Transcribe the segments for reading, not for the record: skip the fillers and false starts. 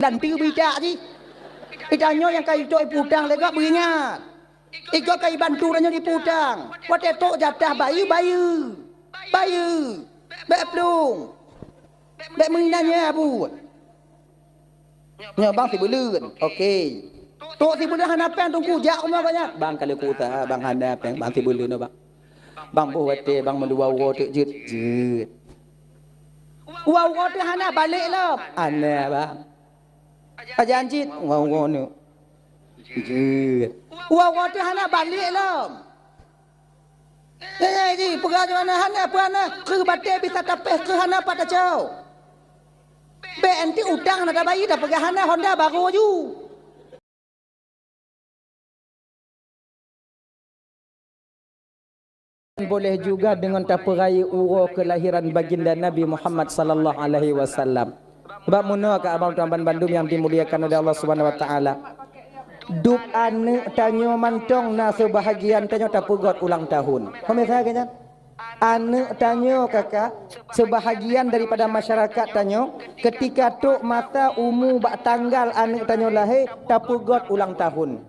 Dan piu bijak sih. Itanyo yang kai tok putang lega beringat. Iko kai bantu danyo di putang. Wate tok jatah bayu. Bek pelung. Bek menginanya bu. Nya bang si beleun. Okey. Tok si beleun hanapan tungku jak umah banyak. Bang kalau ku ta bang hanapan bang si beleun bang. Bang bu wate bang mendua wo tek jit. Wow wo tek hana balik lah. Ana bang. Janji wow ni. Wow tu hana balik lah. Ni pergi mana hana puana ke batai bisa tapeh ke hana pada jauh. Be anti utang nak bayi dah pergi hana Honda baru ju. Boleh juga dengan taperai uro kelahiran baginda Nabi Muhammad sallallahu alaihi wasallam. Sebab muna ke abang tuan Bandung yang dimuliakan oleh Allah Subhanahu wa taala. Duk ane tanyo mantong na sebahagian tanyo tapugot ulang tahun. Kami saya kan? Ane tanyo kakak sebahagian daripada masyarakat tanyo ketika tok mata umu bak tanggal ane tanyo lahir tapugot ulang tahun.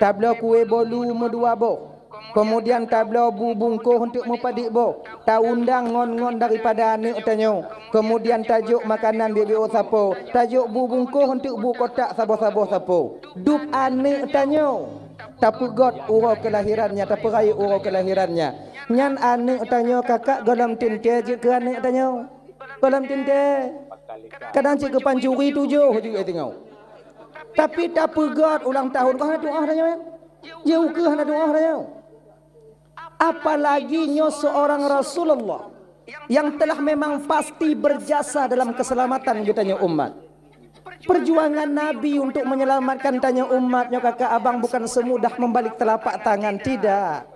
Tablo kue bolu medua bo. Kemudian tablo bubungkuh untuk mupadik bo. Taundang ngon-ngon daripada anak tanyo. Kemudian tajuk makanan BBO sapo. Tajuk bubungkuh untuk bu kotak sabo-sabo sapo. Dup anak tanyo. Tapugot uro kelahirannya, taperai uro kelahirannya. Nyan anak tanyo kakak golam tinte je ke anak tanyo. Golam tinte. Kadang cik ke pancuri 7 juga tengok. Tapi tapugot ulang tahun kau nak doa tanyo ya. Jauh ke nak doa tanyo. Apalagi nyo seorang Rasulullah yang telah memang pasti berjasa dalam keselamatan kitanya umat. Perjuangan Nabi untuk menyelamatkan tanya umatnya kakak abang bukan semudah membalik telapak tangan, tidak.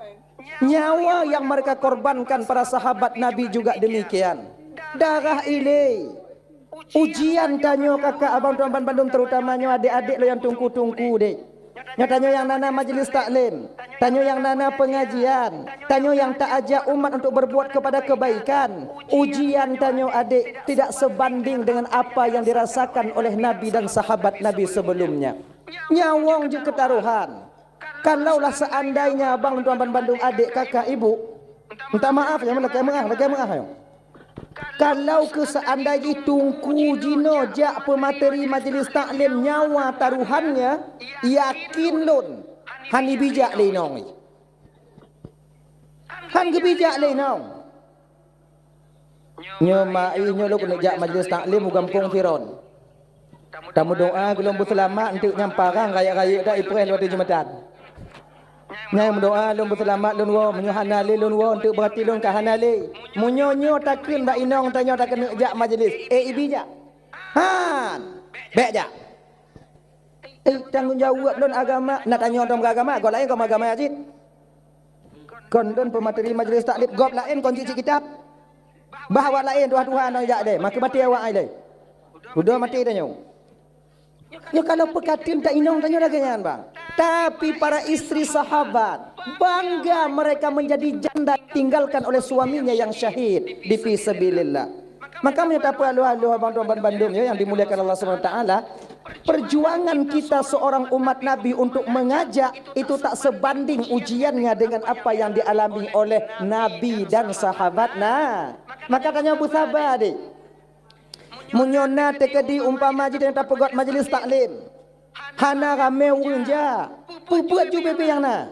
Nyawa yang mereka korbankan para sahabat Nabi juga demikian. Darah ilai. Ujian tanya kakak abang tuan Bandung terutamanya adik-adik lo yang tungku-tungku dek. Tanyo yang nana majlis taklim, tanyo yang nana pengajian, tanyo yang tak ajak umat untuk berbuat kepada kebaikan. Ujian tanyo adik tidak sebanding dengan apa yang dirasakan oleh Nabi dan sahabat Nabi sebelumnya. Nyawong je ketaruhan. Kalaulah seandainya abang tuan Bandung adik kakak ibu, minta maaf ya, lagi maaf ya. Kalau ke seandainya tungku jino jak pemateri majlis taklim nyawa taruhannya, yakin lon hani bijak lenong. Han ke bijak lenong. Nyo mai nyo lo kena jak majlis taklim gampung Firon. Tamu doa gelom berselamat untuk nyamparang raya-raya dak April waktu Jumatan. Nyai mendoa lun berselamat lun wo menyuhana le lun wo untuk berhati lun ka hanale. Munyonyo takrin ba inong tanyo tak kena jak majlis. Ibi jak. Han. Bek jak. Tanggungjawab lun agama nak tanyo dom agama, kau lain kau agama ajit. Kon lun pemateri majlis taklim gop lain kon cici kitab. Bahawa lain tuhan-tuhan no jak de, maka mati awak ai le. Udah mati tanyo. Ya kalau pekatin tak inong tanyo lagi nyan bang. Tapi para istri sahabat bangga mereka menjadi janda tinggalkan oleh suaminya yang syahid di fisabilillah. Maka menyatapu alu-alu abang tuan Bandung ya yang dimuliakan Allah Subhanahu wa taala, perjuangan kita seorang umat Nabi untuk mengajak itu tak sebanding ujiannya dengan apa yang dialami oleh Nabi dan sahabat. Nah, maka tanya Abu Sabar adik. Munyona tekedi umpama jadi yang tak pegot majlis taklim. Hana rame urunja. Pupuat ju bebe yang na.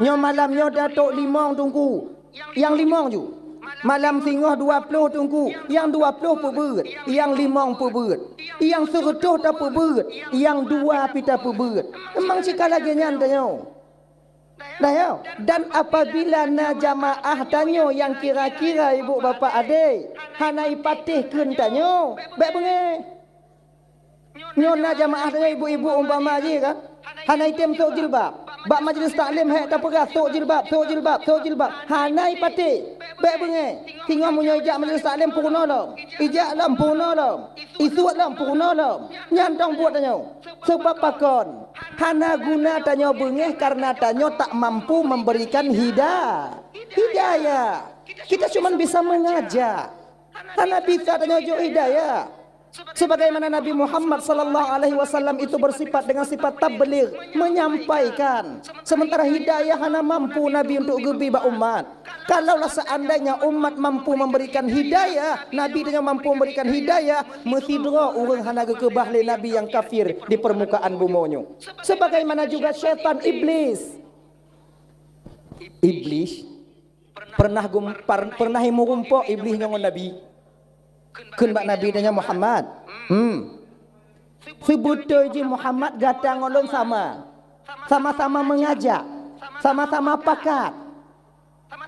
Nyo malam nyo datuk limong tungku. Yang limong ju. Malam singoh 20 tungku. Yang 20 pebut. Yang limong pebut. Yang 100 tak pebut. Yang 2 pita pebut. Memang cika lagi nyan tanyo. Dah. Dan apabila na jamaah tanyo yang kira-kira ibu bapa adik. Hana ipatih kun tanyo. Baik bengi. Nyona jamaah tanya ibu-ibu umpama je kan. Hanai tem sok jilbab. Bak majlis taklim hek tak pegas sok jilbab. Hanai pati. Baik bengi. Tinggal munyo ijak majlis taklim purna lam. Ijak lam purna lam. Isuat lam purna lam. Nyantong buat tanya. Sebab pakon. Hana guna tanya bengi karena tanya tak mampu memberikan hidayah. Kita cuma bisa mengajak. Hana bisa tanya jo hidayah. Sebagaimana Nabi Muhammad sallallahu alaihi wasallam itu bersifat dengan sifat tabligh, menyampaikan. Sementara hidayah hana mampu Nabi untuk gebi ba umat. Kalaulah seandainya umat mampu memberikan hidayah, Nabi dengan mampu memberikan hidayah, methidra urang hana gekebah le Nabi yang kafir di permukaan bumonyo. Sebagaimana juga syaitan iblis. Iblis pernah murumpok iblis dengan Nabi. Kun bak Nabi dengan Muhammad. Sebutul je Muhammad datang ngolong sama-sama mengajak, sama-sama pakat,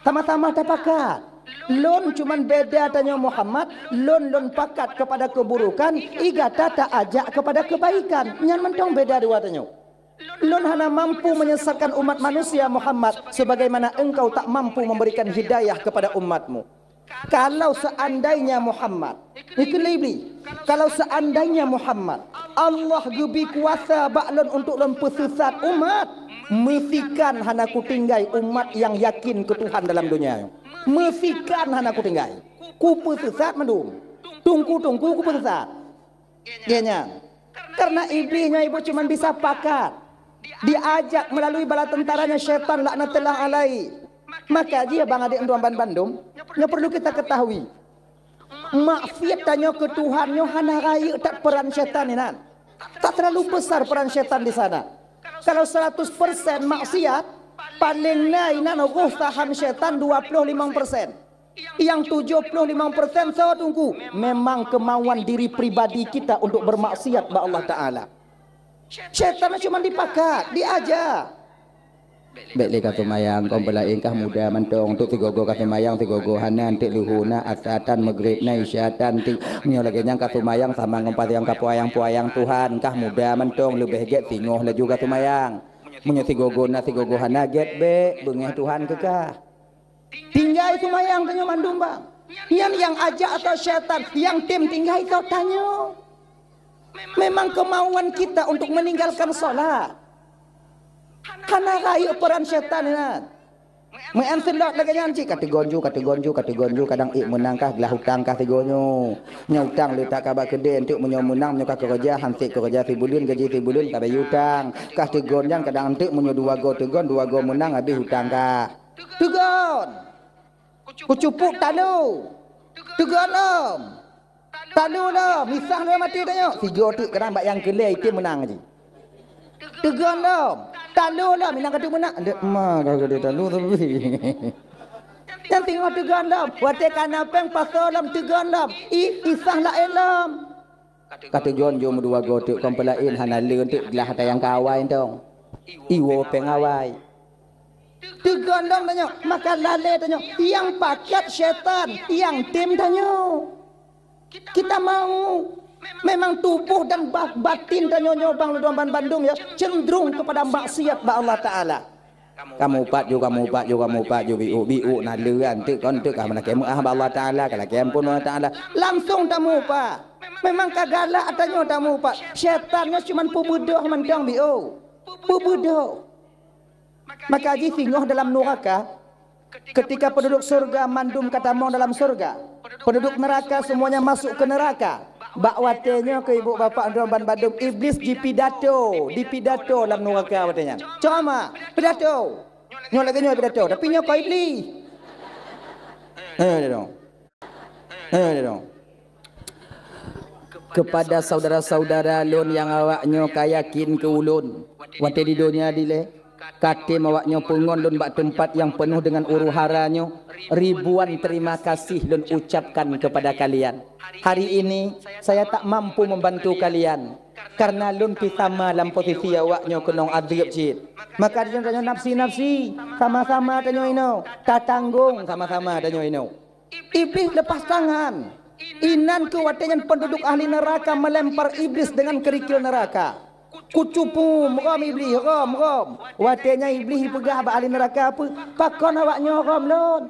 sama-sama tapakat. Lon cuman beda tanya Muhammad, lon pakat kepada keburukan, igata tak ajak kepada kebaikan. Nyan mentong beda dua tanya. Lon hana mampu menyesatkan umat manusia Muhammad, sebagaimana engkau tak mampu memberikan hidayah kepada umatmu. Kalau seandainya Muhammad, kalau seandainya Muhammad, Allah gebi kuasa baklon untuk lempesesat umat, mestikan hana ku tinggai umat yang yakin ke Tuhan dalam dunia. Mestikan hana ku tinggai. Ku pesesat mendung. Tunggu ku pesesat. Genya. Karena iblisnya ibu cuma bisa pakat. Diajak melalui bala tentaranya syaitan laknatullah alaihi. Maka dia bang adik Tuan Bandung, yang perlu kita ketahui, maksiat tanya ke Tuhan, hana raya tak peran syaitan ini. Tak terlalu besar peran syaitan di sana. Kalau 100% maksiat, paling naik roh tahan syaitan 25%. Yang 75% saya tunggu, memang kemauan diri pribadi kita untuk bermaksiat kepada Allah Ta'ala. Syaitan cuma dipakat, diajar. Baiklah kata mayang kau belain kah muda mentong untuk tigogo kata mayang tigogo hanan tik luhuna asatan maghrib na isyatan tik lagi yang kata mayang sama ngompat yang kapuayang Tuhan kah muda mentong lebih get tingoh lah juga tu mayang punya tigogo na tigogo hana get be bengeh Tuhan kekah tinggal itu mayang tanya mandum bang yang ajak atau syaitan yang tim tinggal itu tanya memang kemauan kita untuk meninggalkan solat. Karena rayu peran syaitan ini. Menganselot lagi nyanci kata gonju kadang menangkah gelah hutang kah tigonyo. Nyutang letak kabar kede untuk menang menyuka kerja hansik kerja tibulun gaji tibulun kabar hutang. Kah tigonjan kadang untuk menyo dua go menang habis hutang kah. Tigon. Kucupuk talu. Tigon lom. Talu lom. Misah dia mati tanya. Tiga tu kadang bak yang kelai itu menang aja. Tigon lom. Talu lah, minang kata menang. Ma kau kata talu tapi. Yang tengok tegan lam. Wate kanapeng pasal lam tegan lam. Isah lah elam. Kata John jom dua gotuk kompelain hanale untuk gelah tayang kawai tong. Iwo pengawai. Tegan lam tanya. Maka lale tanya. Yang pakat syaitan. Yang tim tanya. Kita mau. Memang tubuh dan batin dan nyobang Tuan Bandung ya cenderung kepada maksiat ba Allah Taala. Kamu upat juga biu naluan tu kon tu kah mana kemu Allah Taala kalau kem pun Allah Taala langsung tamu upat. Memang kagala atanya tamu upat. Syaitannya cuma pubudoh mendang biu. Pubudoh. Maka ji singoh dalam neraka ketika penduduk surga mandum kata mau dalam surga. Penduduk neraka semuanya masuk ke neraka. Bak watenya ke ibu bapa Tuan Bandung iblis di pidato dalam neraka watenya. Cuma pidato. Nyo lagi pidato tapi nyo kau iblis. Dong. Kepada saudara-saudara lon yang awaknya kayakin ke ulun. Wate di dunia dile. Katim awaknya pengon lon bak tempat yang penuh dengan uruharanya. Ribuan terima kasih lon ucapkan kepada kalian. Hari ini saya tak mampu membantu kalian karena lun pisama dalam posisi awaknya kenong adrib cid. Maka dia tanya nafsi sama-sama tanya ino, tak tanggung sama-sama tanya ino. Iblis lepas tangan. Inan ke watenya penduduk ahli neraka melempar iblis dengan kerikil neraka. Kucupu merom iblis rom. Watenya iblis pegah ba ahli neraka apa? Pakon awaknya rom lon.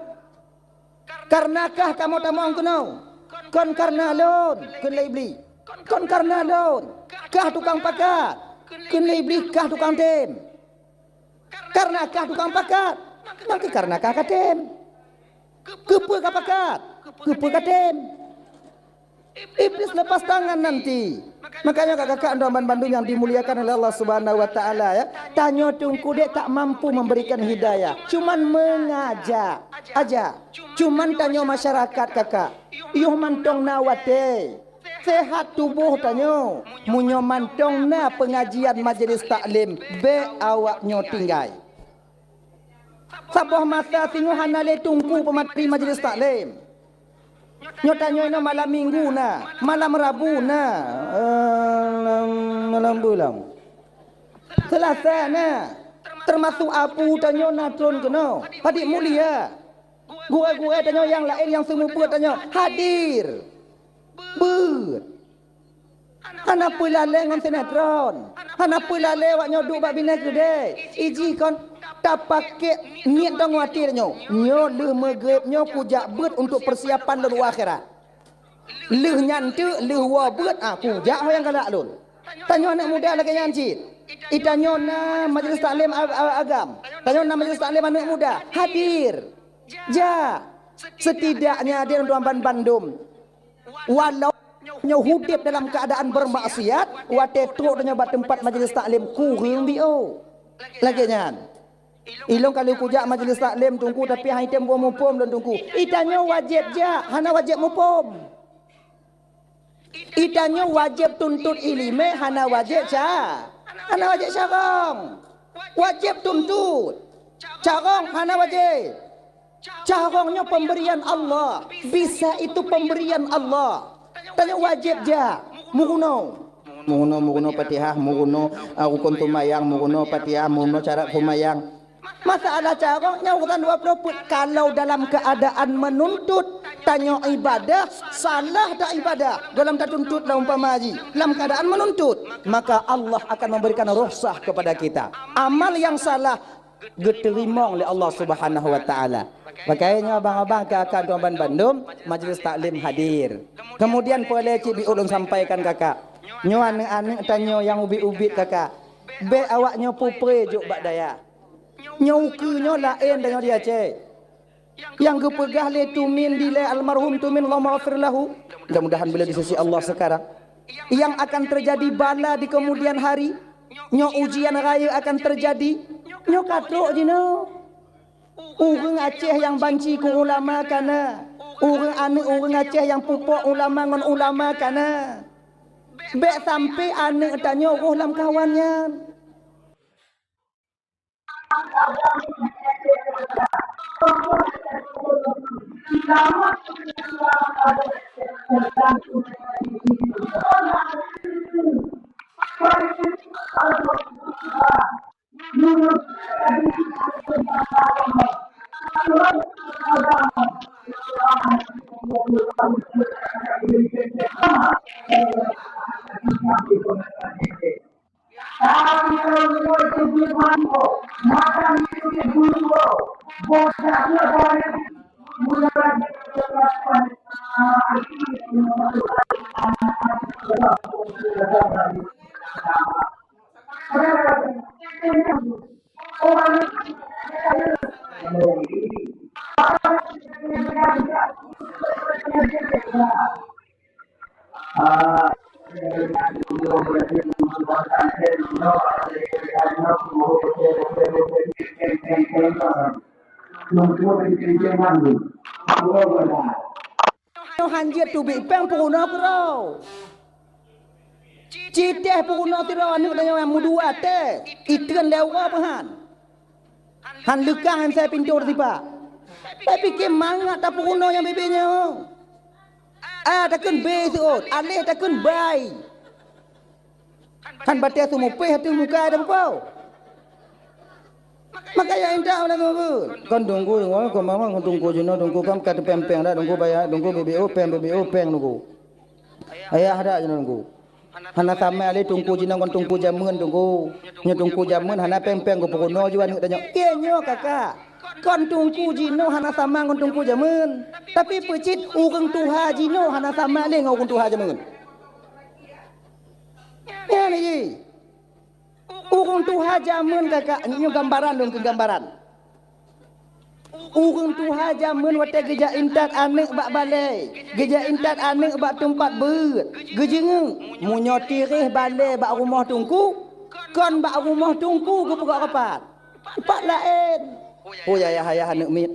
Karenakah kamu tamang kenau? Kon karena lon, kun iblis. Kon karena lon, kah tukang pakat. Kun iblis kah tukang tem. Karenakah tukang pakat? Maka karenakah katem. Kepa kah pakat? Kepa katem. Iblis lepas tangan nanti. Makanya kakak-kakak Doaban Bandung yang dimuliakan oleh Allah Subhanahu wa taala ya. Tanyo tungku dek tak mampu memberikan hidayah. Cuman mengajak aja. Cuman tanyo masyarakat kakak. Yuh mantong nawate. Sehat tubuh tanyo. Munyo mantong na pengajian majelis taklim. Be awaknyo tinggai. Sabah masa singo hanale tungku pemateri majelis taklim. Nyotanyo ino malam minggu na, malam Rabu na, malam bulan, Selasa na, termasuk apu tanyo natron keno, hadir mulia, gue tanyo yang lain yang semua buat tanyo hadir, ber, hana pulale ngon sinetron, hana pulale waknyo duk bak bina gede, iji kon. Tak pakai niat dan hati nyo. Nyo leh maghrib nyo pujak bet untuk persiapan lalu akhirat. Leh nyantu, leh wabet pujak yang galak lun. Tanyo anak muda lagi nyancit. Itanyo na majelis taklim agam. Tanyo na majelis taklim anak muda hadir. Ja. Setidaknya dia Doaban Bandung. Walau nyo hidup dalam keadaan bermaksiat, wate truk nyo bat tempat majelis taklim kurang bio. Lagi nyan. Ilong kalau kujak majelis taklim tungku tapi hai tem buah mupom dan tungku. Itanyo wajib ja, hana wajib mupom. Itanyo wajib tuntut ilime, hana wajib ca. Hana wajib carong. Wajib tuntut. Carong hana wajib. Carongnya pemberian Allah. Bisa itu pemberian Allah. Tanya wajib ja. Muguno Fatihah, muguno rukun tumayang, muguno Fatihah, muguno cara tumayang. Masalah caranya urusan 20 put. Kalau dalam keadaan menuntut, tanya ibadah, salah tak ibadah. Dalam tak tuntut lah umpama haji. Dalam keadaan menuntut, maka Allah akan memberikan rukhsah kepada kita. Amal yang salah diterima oleh Allah Subhanahu wa taala. Makanya abang-abang kakak Doaban Bandung, majelis taklim hadir. Kemudian boleh Cik Biulung sampaikan kakak. Nyo anak-anak tanya yang ubit-ubit kakak. Be awaknya pupre juk bak daya. Nyaukunya lain dengan dia cek. Yang kepegah le tumin dile almarhum tumin Allah maghfir lahu. Mudah-mudahan bila di sisi Allah sekarang. Yang akan terjadi bala di kemudian hari. Nyo ujian raya akan terjadi. Nyo katruk jino. Orang Aceh yang banci ku ulama kana. Orang anak orang Aceh yang pupuk ulama ngon ulama kana. Bek sampai anak tanya ulam kawannya. Hanjir tu bipeng puruna kerau. Citeh puruna tira anu tanya yang mudua teh. Itren lewa pahan. Han lekang han saya pintu tiba. Tapi ke mangga tak puruna yang bibirnya. Takkan be suot, alih takkan bai. Han batia tu mupeh tu muka ada apa? Makanya indah orang tu. Kan tunggu, kau mama kan tunggu jenuh, tunggu kan kata pempeng dah, tunggu bayar, tunggu BBO peng tunggu. Ayah ada jenuh tunggu. Hana sama ali tunggu jenuh kan tunggu jamun tunggu. Nya tunggu jamun hana pempeng kau pukul no juga ni tanya. Kenyo kakak. Kan tunggu jenuh hana sama kan tunggu jamun. Tapi pecit urang tuha jenuh hana sama ali ngau tuha jamun. Ya ni. Urang tuha jamun kakak, nyo gambaran dong ke gambaran. Urang tu hajamun wate geja intat anek bak balai. Geja intat anek bak tempat ber. Gejeng munyo tirih balai bak rumah tungku. Kon bak rumah tungku ke pokok rapat. Tempat lain. Oh ya anek mit.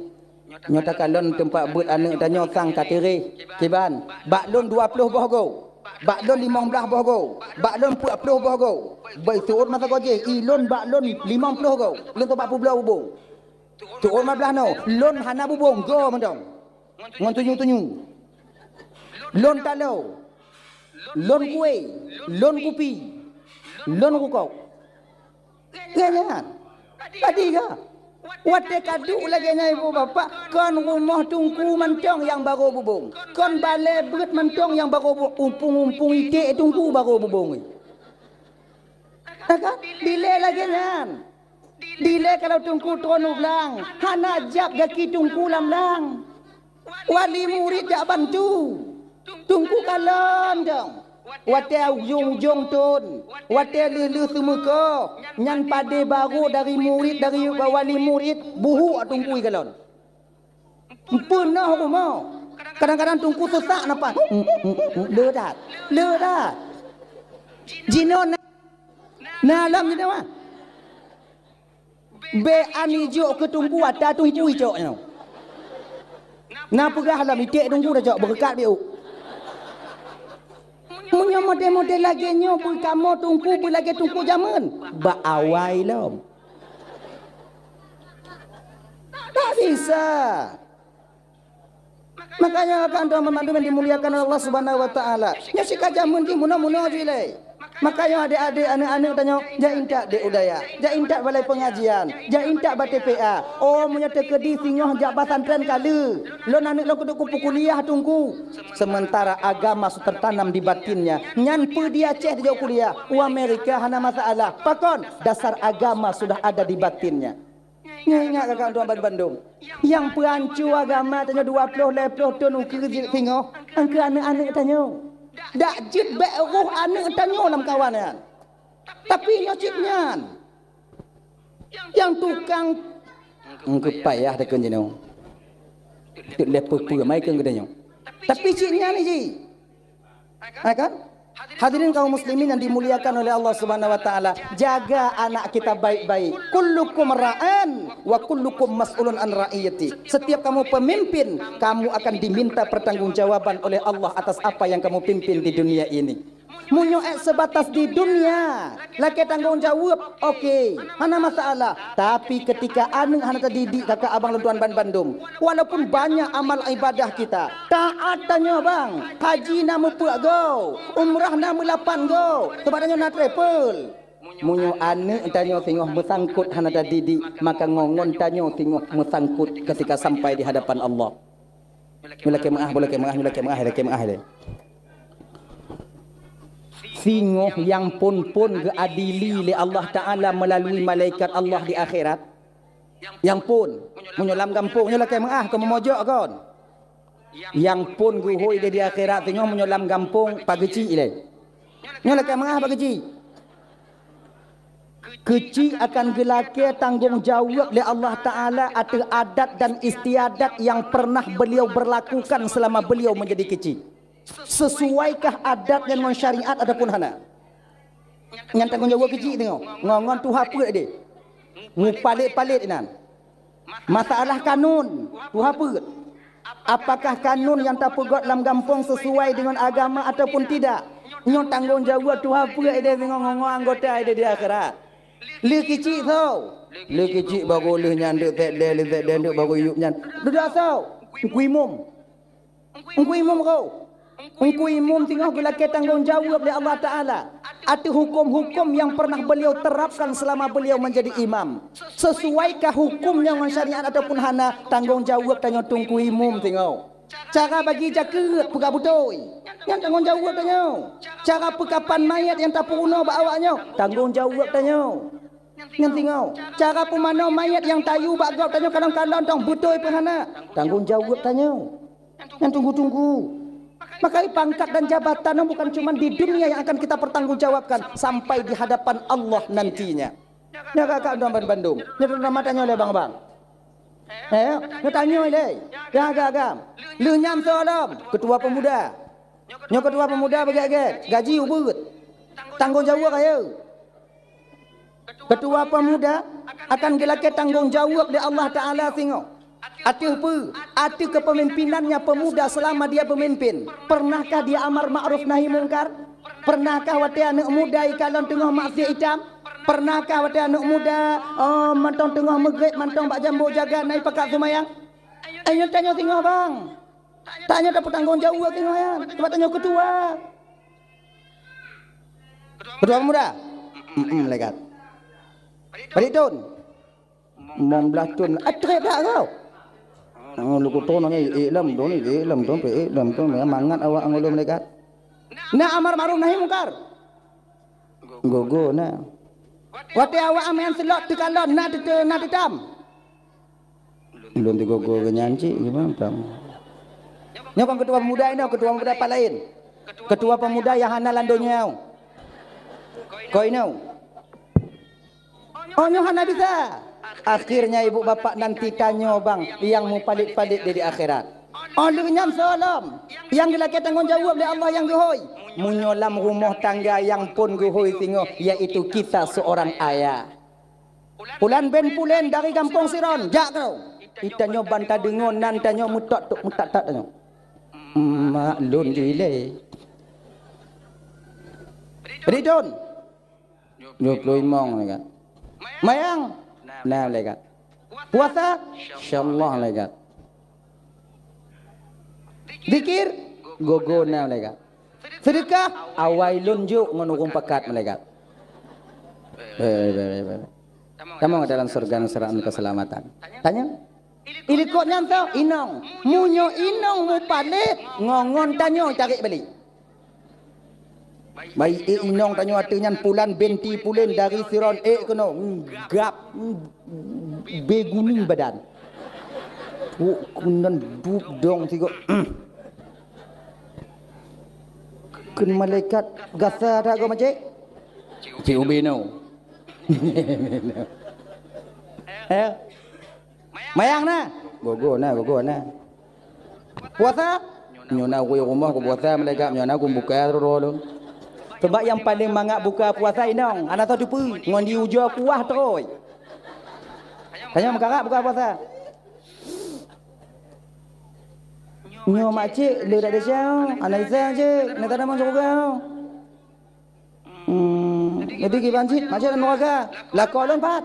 Nyota kalon tempat ber anek tanya sang katirih. Kiban bak lon 20 bohgo. Baklon 15 bohgo. Baklon 40 bohgo. Baik turun masa goje. Ilon baklon 50 go. Lon tu 40 bubung. Turun 15 no. Lon hana bubung go mendong. Ngon tunyu-tunyu. Lon talau. Lon kue. Lon kupi. Lon kukau. Ganyan. Tadi ka. Wate kadu lagi ibu bapa. Kon rumah tungku mentong yang baru bubung. Kon balai berat mentong yang baru umpung-umpung itik tungku baru bubung. Kan? Delay lagi kan? Delay kalau tungku turun ulang. Hana jap gaki tungku lam-lang. Wali murid tak bantu. Tungku kalon dong. Wate ujung-ujung tun. Wate lelu semuka. Nyan pade baru dari murid, dari wali murid. Buhu tungku ikalon. Punah rumah. Kadang-kadang tungku sesak nampak. Ledat. Ledat. Jinon. Nalam ni dah. Be anijo ke tungku ada tungku ijok ni. Napa halam itik tungku dah jok berkat dia. Punya model-model lagi nyo pun kamu tungku pun lagi tungku zaman. Ba awai lom. Tak bisa. Makanya kan tuan memandu dimuliakan Allah Subhanahu wa taala. Nya sika zaman ki muno-muno jile. Makanya adik-adik anak-anak tanya, ja intak de udaya, ja intak balai pengajian, ja intak ba TPA. Oh punya tekedi singoh jak pesantren kali. Lo anak lo kudu kupu kuliah tunggu. Sementara agama su tertanam di batinnya. Nyan pu dia ceh dia kuliah. Amerika hana masalah. Pakon dasar agama sudah ada di batinnya. Ingat kakak tuan Bandung. Yang perancu agama tanya 20 leploh ton ukir singoh. Angka anak-anak tanya. Dak jid be roh anak tanya dalam kawan kan. Tapi nyocipnya yang tukang payah dak kenjeno. Tik lepo pu mai keng gedenya. Tapi ciknya ni ji. Kan? Hadirin kaum muslimin yang dimuliakan oleh Allah Subhanahu wa taala, jaga anak kita baik-baik. Kullukum ra'an wa kullukum mas'ulun an ra'iyati. Setiap kamu pemimpin, kamu akan diminta pertanggungjawaban oleh Allah atas apa yang kamu pimpin di dunia ini. Munyo sebatas di dunia, laki tanggung jawab, okey, hana masalah. Tapi ketika anu hana terdidik kakak abang lentuan Bandung, walaupun banyak amal ibadah kita, taat tanya bang, haji nama puak go, umrah nama 8 go, sebabnya nak travel. Munyo anu tanya tengok mesangkut hana terdidik, maka ngongon tanya tengok mesangkut ketika sampai di hadapan Allah. Mulai kemah. Singoh yang pun keadili oleh Allah Ta'ala melalui malaikat Allah di akhirat. Yang pun menyelam kampung nyolah ke mengah ke memojok kon. Yang pun guhoi di akhirat tengok menyelam kampung pagi ile. Nyolah ke mengah pagi. Kecil akan gelake tanggungjawab oleh Allah Ta'ala atas adat dan istiadat yang pernah beliau berlakukan selama beliau menjadi kecil. Sesuaikah adat dan syariat ataupun hana? Yang tanggungjawab kecil tengok. Ngongon tu apa dia? Mupalit-palit nan. Masalah kanun tu apa? Apakah kanun yang tak pegot dalam kampung sesuai dengan agama ataupun tidak? Nyo tanggungjawab tu apa dia tengok ngongong anggota dia di akhirat. Le kecil tau. Le kecil baru le nyanduk tek dia baru yuk nyan. Dah tau. Kuimum. Kuimum kau. Engkau imam tengah berlaku tanggungjawab oleh Allah Ta'ala atas hukum-hukum yang pernah beliau terapkan selama beliau menjadi imam. Sesuaikah hukumnya dengan syariat ataupun hana, tanggungjawab tanya tungku imam tengok. Cara bagi jaket buka butoi, yang tanggungjawab tanya. Cara pekapan mayat yang tak puruna bawanya, tanggungjawab tanya. Yang tengok. Cara pemanau mayat yang tayu bagau tanya kadang-kadang tang butoi pun hana, tanggungjawab tanya. Yang tunggu-tunggu. Maka pangkat dan jabatan bukan cuma di dunia yang akan kita pertanggungjawabkan, sampai di hadapan Allah nantinya. Ya kakak Bandung. Ini matanya oleh bang-bang. Nak tanya le. Ya agam. Lu nyam solam ketua pemuda. Nyo ketua pemuda bagi gaji ubut. Tanggung jawab kaya. Ketua pemuda akan gelake tanggung jawab di Allah Taala singo. Arti apa? Arti kepemimpinannya pemuda selama dia pemimpin. Pernahkah dia amar ma'ruf nahi mungkar? Pernahkah wate anak muda ikalon tengah maksiat hitam? Pernahkah wate anak muda mantong tengah maghrib mantong bak jambu jaga naik pakat sumayang? Ayo tanya tengah bang. Tanya dapat tanggung jawab tengah ya. Sebab tanya ketua. Ketua pemuda. Lekat. Balik tun. 16 tun. Atrek dah kau. Lu kutu nanya iklam tu ni mangat awak angulum lekat. Na amar ma'ruf nahi mungkar. Gogo na. Wate awak amen selot tekalon na ditam. Belum digogo nyanci gimana tam. Nyokong ketua pemuda ini, ketua pemuda apa lain? Ketua pemuda yang hana landonya. Kau ini. Oh nyo hana bisa. Akhirnya ibu bapak nanti tanya bang, yang mau palit-palit di akhirat. Oh lu nyam salam. Yang dilaki tanggung jawab oleh Allah yang guhoi. Menyolam rumah tangga yang pun guhoi tingo, yaitu kita seorang ayah. Pulan ben pulen dari kampung Siron, jak kau. Kita nyo bantah dengon nan tanyo mutak tak tanyo. Maklun gile. Ridon. 25 lekat. Mayang. Nah lekat. Puasa insyaallah lekat. Zikir gogo na lekat. Sedekah awailun juk menurung pekat lekat. Kamu dalam surga seraan keselamatan. Tanya. Ilikot nyantau inong. Munyo inong mu palit ngongon tanyo cari balik. Baik inong tanyo artinya pulan benti pulen dari Siron kono gap beguning badan. Kunan buk dong tigo. Kun malaikat gasa dah go macik. Cik ubi no. Mayang na. Gogo na. Puasa? Nyona ku rumah ku puasa malaikat nyona ku buka terus. Sebab yang paling mangak buka puasa inong, anak tahu tipu, ngon di ujung kuah terus. Tanya mengkarak buka puasa. Nyo makcik, lu dak ada siang, anak Isa je, nak tak ada masuk juga. Jadi gimana sih? Makcik dan neraka. Lah kau lompat.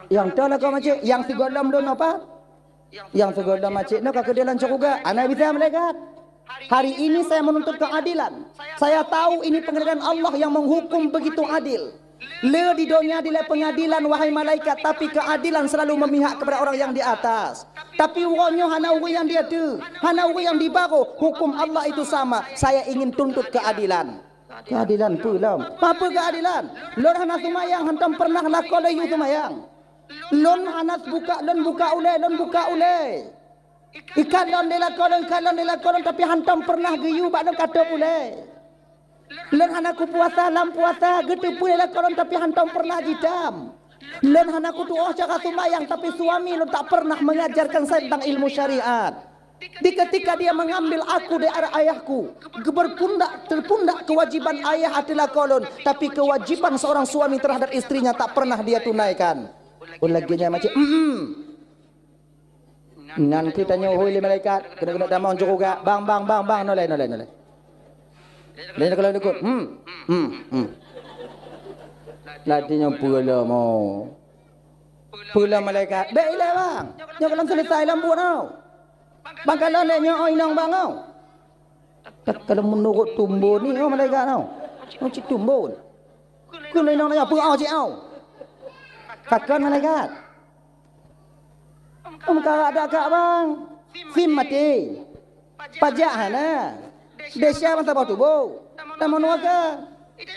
Yang tahu lah kau makcik, yang segolam don apa? Yang segolam makcik nak keadilan juga. Anak bisa malaikat. Hari ini saya menuntut keadilan. Saya tahu ini pengadilan Allah yang menghukum begitu adil. Le di dunia adalah pengadilan wahai malaikat, tapi keadilan selalu memihak kepada orang yang di atas. Tapi orangnya hana orang yang dia tu, hana orang yang di bawah. Hukum Allah itu sama. Saya ingin tuntut keadilan. Keadilan pula. Apa keadilan? Lon hana sumayang hantam pernah lakon layu sumayang. Lon hana buka ulai. Ikan lon dilakon tapi hantam pernah geyu bak lon kata pulai. Lon hanaku puasa lam puasa gitu pulai lakon tapi hantam pernah jitam. Lon hanaku tuah cara sumayang tapi suami lon tak pernah mengajarkan saya tentang ilmu syariat. Di ketika dia mengambil aku dari arah ayahku, terpundak kewajiban ayah adalah kolon, tapi kewajiban seorang suami terhadap istrinya tak pernah dia tunaikan. Ulaginya macam Nan kita nyohoi le malaikat kena damang juga bang nolai. Lain kalau ikut Latinya pula malaikat baiklah bang nyo kalau selesai lambut tau bang kalau le nyo inang bang tau kalau menurut tumbuh ni malaikat tau cik tumbuh kena inang nanya apa cik tau kakak malaikat Karak ada kak bang, sim mati, pajak hana, desa masa bau tubuh, tamu nuaka,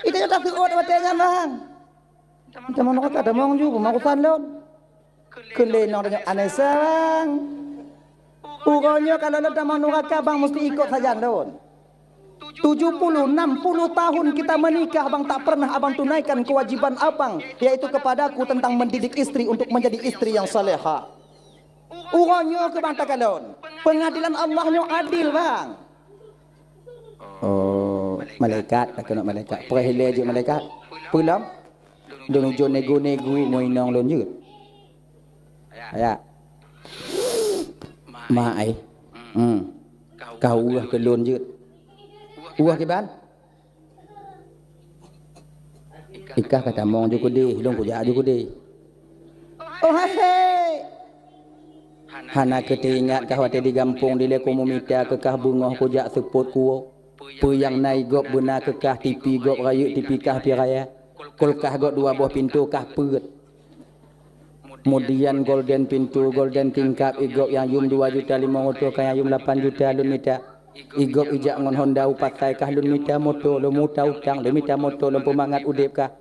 itu yang tak terus ada batengan bang, tamu nuaka tamu juga mau kusalon, kelenong dengan anesa bang, pokoknya kalau ada tamu nuaka bang mesti ikut saja don, 70, 60 tahun kita menikah bang, tak pernah abang tunaikan kewajiban abang, yaitu kepadaku tentang mendidik istri untuk menjadi istri yang salehah. Urangnya ke bang takalon. Pengadilan Allahnya adil bang. Oh, malaikat tak kena malaikat. Perhile je malaikat. Pulang. Dulu jo nego-nego ngoinong lon je. Ya. Mai. Kau uah ke lon je. Uah ke ban? Ikah kata mong je ko de, long ko ja je ko de. Oh hai. Hana ketingat kah wate di gampung di leko memita kekah bungah ko jak sepot kuo. Pu yang nai gop guna kekah tipi gop rayu tipi kah pi raya. Kolkah gop dua buah pintu kah peut. Kemudian golden pintu, golden tingkap igop yang yum 2,5 motor kah yang yum 8 juta lun mita. Igop ijak ngon Honda upatai kah lun mita motor lu muta utang lu mita motor lu pemangat udip kah.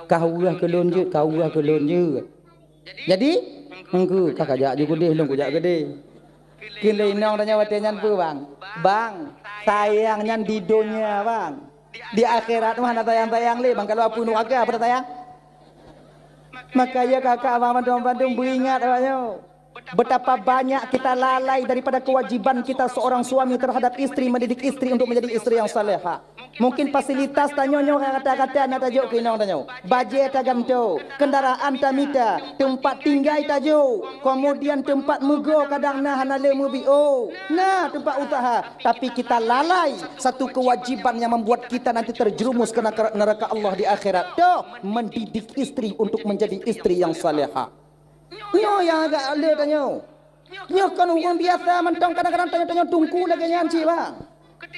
Kau ulah ke lun je, kau ulah ke lun je. Jadi engku kakak jak juga deh, long kujak gede. Kile inong tanya wate nyan pu bang. Bang, sayang nyan di dunia bang. Di akhirat mana tayang-tayang le bang, kalau apa nu agak apa tayang? Makanya kakak abang Bandung beringat abangnya. Betapa banyak kita lalai daripada kewajiban kita seorang suami terhadap istri, mendidik istri untuk menjadi istri yang salehah. Mungkin fasilitas tanyo kata-kata nak tajuk ke inong tanyo. Bajet tagam tu, kendaraan tamita, tempat tinggal tajuk, kemudian tempat mugo kadang nah hanale mubi oh. Nah, tempat usaha, tapi kita lalai satu kewajiban yang membuat kita nanti terjerumus ke neraka Allah di akhirat. Tuh, mendidik istri untuk menjadi istri yang salehah. Nyo yang agak ale tanyo. Nyo kan orang biasa mentang kadang-kadang tanyo tungku lagi nyanci bang.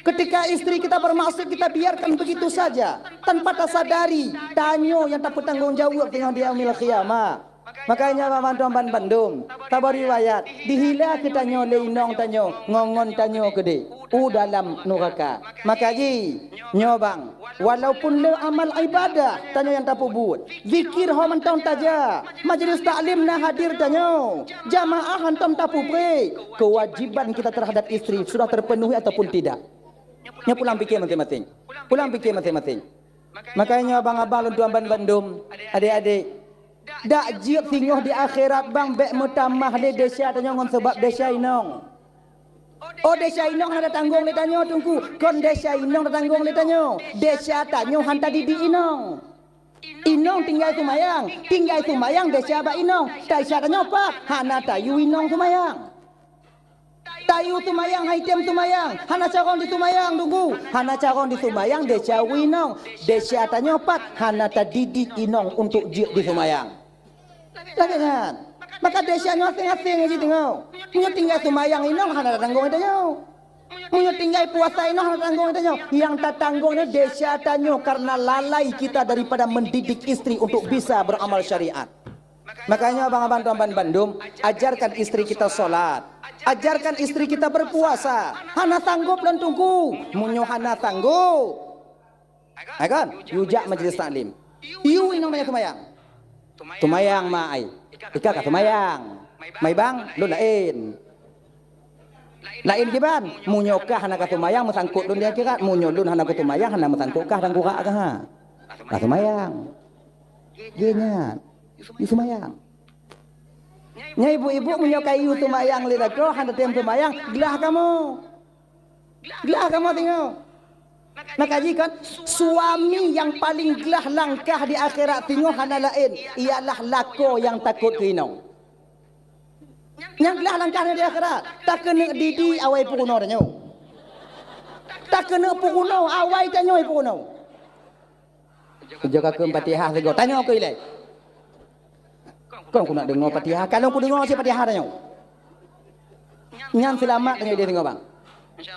Ketika istri kita bermaksud kita biarkan begitu saja tanpa tersadari tanyo yang tak bertanggung jawab dengan dia yaumil qiyamah. Makanya Baman Bandung tabar riwayat dihila kita tanyo leinong tanyo ngongon tanyo gede dalam neraka. Maka ji nyo bang walaupun le amal ibadah tanyo yang tak buat zikir ho mentong taja majlis taklim na hadir tanyo jamaah hantam tak pre kewajiban kita terhadap istri sudah terpenuhi ataupun tidak. Nya pulang fikir masing-masing. Pulang fikir masing-masing. Makanya abang-abang tuan Bandung, adik-adik, dak jiut singoh di akhirat bang bek mutamah le desa tanyo ngon sebab desa inong. Oh desa inong ada tanggung le tanyo tungku. Kon desa inong ada tanggung le tanyo. Desa tanyo hanta didi inong. Inong tinggal sumayang desa ba inong. Desa tanyo pak hana tayu inong sumayang. Tayu tumayang, haitem tumayang, hana caron di tumayang tunggu, hana caron di tumayang desa winong, desa tanya pat, hana tadidik inong untuk jik di tumayang. Lagi kan? Maka desa nyo asing-asing aja tengok. Punya tinggal tumayang inong hana tanggung tanya. Punya tinggal puasa inong hana tanggung tanya. Yang tak tanggungnya desa tanya karena lalai kita daripada mendidik istri untuk bisa beramal syariat. Makanya abang-abang tuan Bandung, ajarkan istri kita solat, ajarkan istri kita berpuasa. Hana sanggup dan tunggu, munyo hana sanggup. Akan, yujak majlis taklim. Iu inong banyak tumayang. Tumayang mai, ika ka tumayang. Mai bang, lu lain. Lain kiban, munyo kah hana ka tumayang mesangkut dun dia kira, munyo dun hana ka tumayang hana mesangkut kah dan kura kah. Ka tumayang. Genya. Sumayang. Nya ibu-ibu punya kayu sumayang lidah kau handa tem sumayang gelah kamu tengok. Maka kan suami yang paling gelah langkah di akhirat tengok handa lain ialah lako yang takut kinong. Yang gelah langkahnya di akhirat tak kena didi awai pukuno tanyo. Tak kena pukuno awai tanyo pukuno. Jaga ke Fatihah sego tanyo ke ilai. Kau nak dengar Fatihah. Kalau aku dengar siapa Fatihah tanya. Nyan selamat tanya dia tengok bang.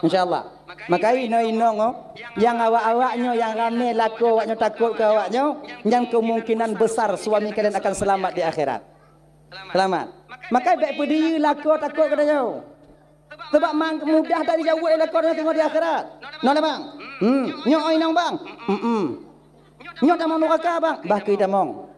InsyaAllah. Maka inong yang awak-awaknya yang ramai laku awaknya takut ke awaknya, yang kemungkinan besar suami kalian akan selamat di akhirat. Selamat. Maka baik pedih laku takut ke tanya. Sebab mudah tak dijawab laku tengok di akhirat. Nona bang. Nyok inong bang. Nyok tak mau neraka bang. Bah kita mong.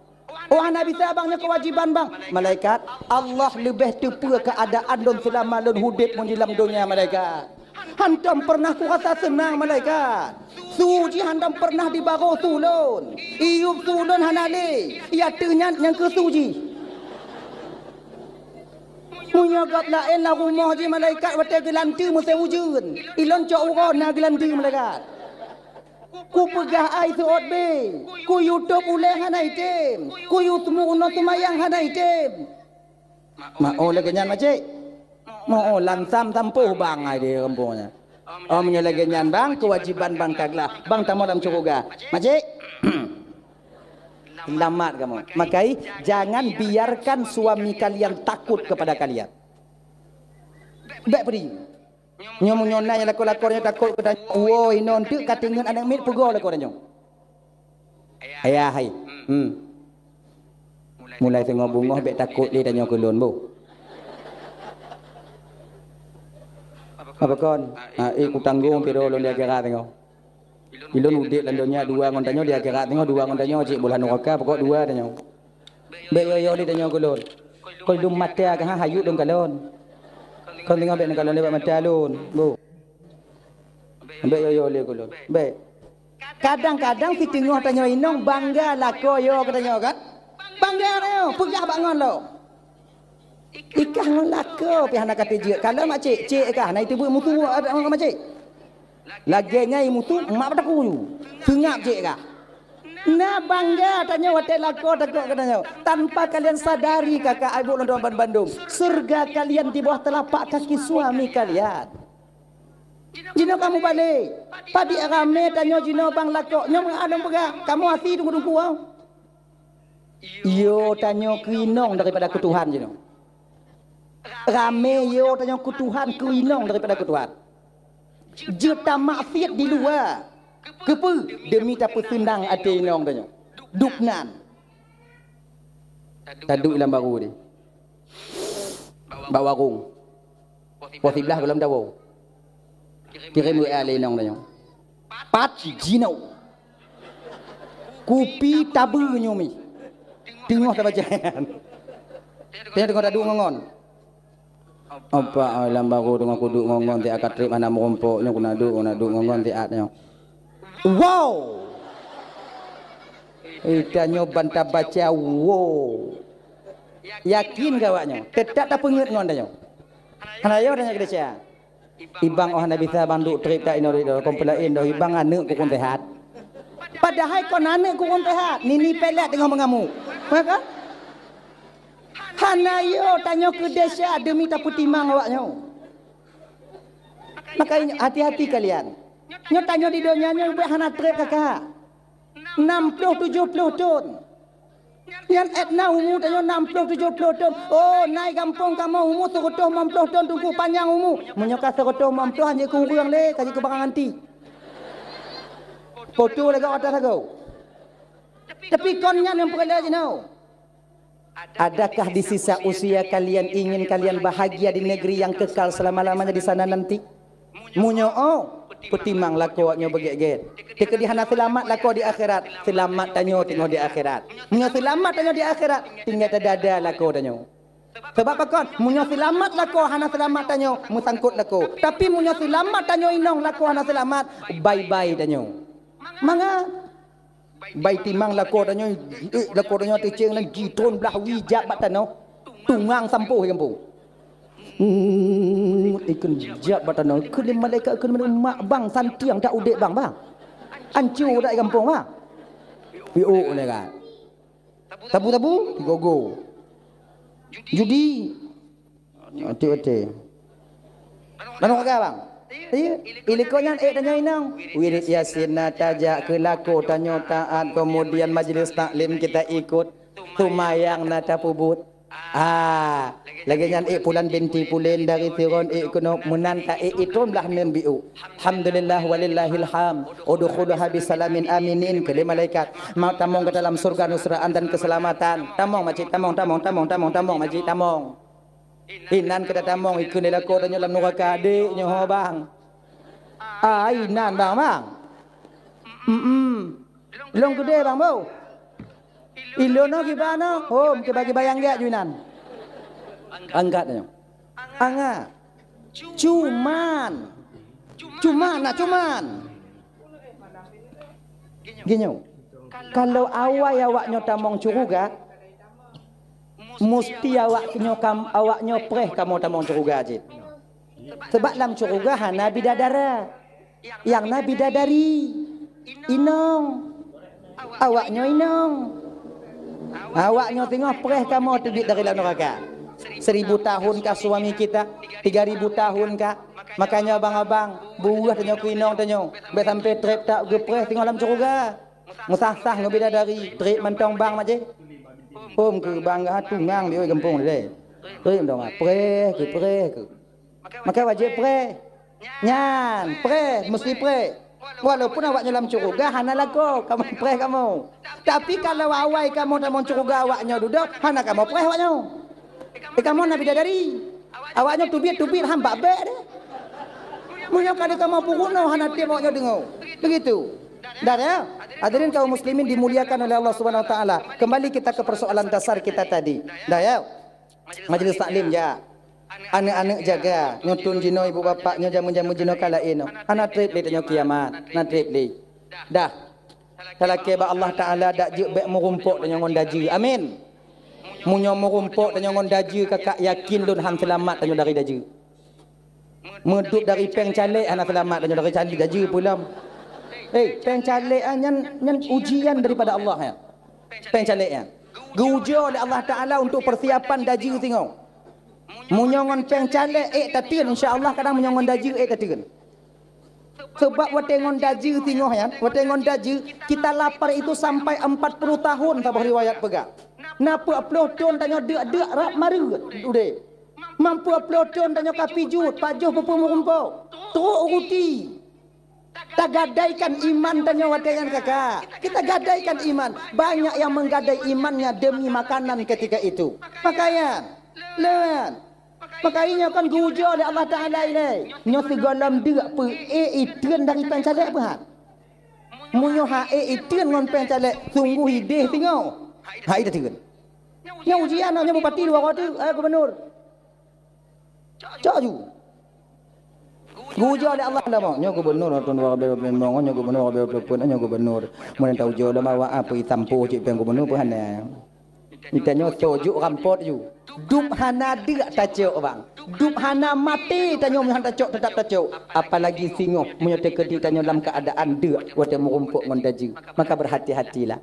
Oh hana bisa bangnya kewajiban bang. Malaikat Allah lebih tepu keadaan don selama don hudip mun dalam dunia malaikat. Hantam pernah kuasa senang malaikat. Suji hantam pernah dibaro sulun. Iup sulun hanale. Ia ternyat yang ke suji. Munyagap lain lah rumah je malaikat wate gelanti mesti wujud. Ilon cok uron na gelanti malaikat. Ku pegah ai seot be. Ku YouTube uleh hanai tem. Ku YouTube uno semayang hanai tem. Mak oh lagi nyan macik. Mau langsam tampuh bang ai dia kampungnya. Oh lagi nyan bang kewajiban bang kaglah. Bang tamu dalam cukuga. Macik. Selamat kamu. Makai jangan biarkan suami kalian takut kepada kalian. Baik peri. Nyom nyona yang lakor-lakornya takut kepada woi non tu katingan anak mit pego lakor nyom. Ayah hai. Mulai tengok bunga bek takut dia tanya kulun bu. Apa kon? Ku tanggung piro lon dia kira tengok. Ilun udik landonya dua ngontanyo dia kira tengok dua ngontanyo cik bulan neraka pokok dua tanya. Bek yo dia tanya kulun. Kol dum mata kan hayut dum kalon. Kau tengok bek kalon lewat mata lun bu. Bek yo dia kulun. Bek. Kadang-kadang si tengok tanya inong bangga lah koyo katanya kan. Bangga reo pegah bangun lo. Ikah ngon lako pi hana kata je. Kalau mak cik kah nai tibu mutu ada mak cik. Lagi nyai mutu mak pada ku. Sengap cik kah. Na bangga tanya wate lako takut katanya. Tanpa kalian sadari kakak ibu london Bandung. Surga kalian di bawah telapak kaki suami kalian. Jino kamu balik. Padi rame tanya jino bang lako. Nyom ada pegah. Kamu hati tunggu-tunggu kau. Yo tanya kinong daripada ke Tuhan je. Rame yo tanya ke Tuhan kinong daripada ke Tuhan. Juta maksiat di luar. Kepa demi tak senang ati inong tanya. Duknan. Taduk dalam baru ni. Bawa warung. Posiblah belum tahu. Kirim WA le inong tanya. Pat jino. Kupi tabu nyomi. Tengok tak bacaan. Tengok tak duduk ngongon. Apa alam baru dengan kuduk ngongon ti akad trip mana merompoknya kuna duduk ngongon ti atnya. Wow. Tanya bantah baca wow. Yakin gawaknya. Tetap tak pengut ngon tanya. Hanayo tanya kita sia. Ibang oh hana bisa banduk trip tak ino do komplain do ibang aneuk ku kon sehat. Padahal kau aneuk ku kon sehat. Nini pelet dengan mengamuk. Maka hanayo tanya ke desa demi tak putimang awaknya. Makanya hati-hati kalian. Nyo tanya di dunia nyo buat hana trip kakak. 60-70 ton. Yang etna umur tanya 60-70 ton. Oh naik kampung kamu umur 150 ton tunggu panjang umur. Menyoka 150 hanya kurang le kaji kebarangan nanti. Foto lagi atas aku. Tapi konnya yang perlu je know. Adakah di sisa usia kalian ingin kalian bahagia di negeri yang kekal selama-lamanya di sana nanti? Munyo oh, petimang lakuaknya beget-get. Jika di hana selamat laku di akhirat, selamat tanyo tengok di akhirat. Munyo selamat tanyo di akhirat, tinggal tadada laku tanyo. Sebab apa kon? Munyo selamat laku hana selamat tanyo, musangkut laku. Tapi munyo selamat tanyo inong laku hana selamat, bye-bye tanyo. Manga bai timang lako danyo teceng lang giton belah wijak batano tungang sampuh kampung ikun jak batano kelim malaikat kelim mak bang santiang tak udek bang ancu dak kampung bang piu ne kan tabu gogo judi ati mana ka bang iya, ilikonya tanya inang. Wirid Yasin tajak ke lako tanya taat kemudian majlis taklim kita ikut tumayang nata pubut. Lagi nyan pulan binti pulen dari tiron kuno menanta itun belah nen biu. Alhamdulillah walillahil ham. Udkhuluha bisalamin aminin ke malaikat. Mau tamong ke dalam surga nusraan dan keselamatan. Tamong majid tamong majid tamong. Inan kada tamong ikun lako tanya dalam neraka adik nyo bang. Inan bang. Long gede bang bo. Ilono gimana? Oh, ke bagi bayang dia juinan. Angkat tanya. Anga. Cuman Cuman. Gini. Kalau awaknya tamong curuga, mesti awaknya preh kamu tamong curuga aja. Sebab dalam curuga hana bidadara. Yang na bidadari. Inong. Awaknya inong. Awaknya tengok preh kamu terbit dari dalam neraka. 1000 tahun kah suami kita? 3000 tahun kah? Makanya abang-abang buah tanya ku inong tanya. Baik sampai trip tak gepreh tengok dalam curuga. Musah-sah ngobida dari trip mentong bang maje. Pom ke bangga tungang dia gempung dia. Trip dong preh ke. Maka wajib preh. Nyan, preh mesti preh. Walaupun awaknya dalam curuga hana lagu kamu preh kamu. Tapi kalau awai kamu dalam curuga awaknya duduk hana kamu preh awaknya. Kamu nak bidadari. Awaknya tubit hamba bek deh. Munyak kali kamu pukuno hana tiap awaknya dengar. Begitu. Dah ya. Hadirin kaum muslimin dimuliakan oleh Allah Subhanahu wa taala. Kembali kita ke persoalan dasar kita tadi. Dah ya. Majlis taklim ya. Anak-anak jaga nyutun jino ibu bapaknya jamu-jamu jino kalain. Anak trip li tanya kiamat. Nak trip li. Dah. Kalau keba Allah taala dak juk bek merumpuk tanya ngondaji. Amin. Munyo merumpuk tanya ngondaji kakak yakin lun ham selamat tanya dari daji. Medup dari peng calek anak selamat tanya dari candi daji pulam. Peng calek nyan ujian daripada Allah ya. Peng calek ya. Diuji oleh Allah taala untuk persiapan daji tengok. Munyongon peng calek tatin insya-Allah kadang munyongon daji tatin. Sebab watengon daji tengok ya, watengon daji kita lapar itu sampai 40 tahun sabah riwayat pegang. Napa uploadon tanya deuk rap maru udah. Mampu uploadon tanya kapijut pajuh bepumu rumpau. Teruk uruti. Kita gadaikan iman tanya watengan kakak. Kita gadaikan iman. Banyak yang menggadai imannya demi makanan ketika itu. Makanya makanya kan gujo oleh Allah Ta'ala ini. Nyo segalam deuk pe itun dari pencalek apa? Munyo ha itun ngon pencalek sungguh hidih tengok. Ha itu tigun. Nya ujian nya bupati dua kota gubernur. Cak ju. Gujo oleh Allah lama. Nya gubernur ton dua memang nya gubernur pun nya gubernur. Mun tahu jo lama wa apa itampo cik peng gubernur pun hana. Mitanya sojuk rampot ju. Dup hana deuk tacuk bang. Dup hana mati tanya mun tacuk tetap tacuk. Apalagi singoh mun tekedi tanya dalam keadaan deuk wate merumpuk ngon daji. Maka berhati-hatilah.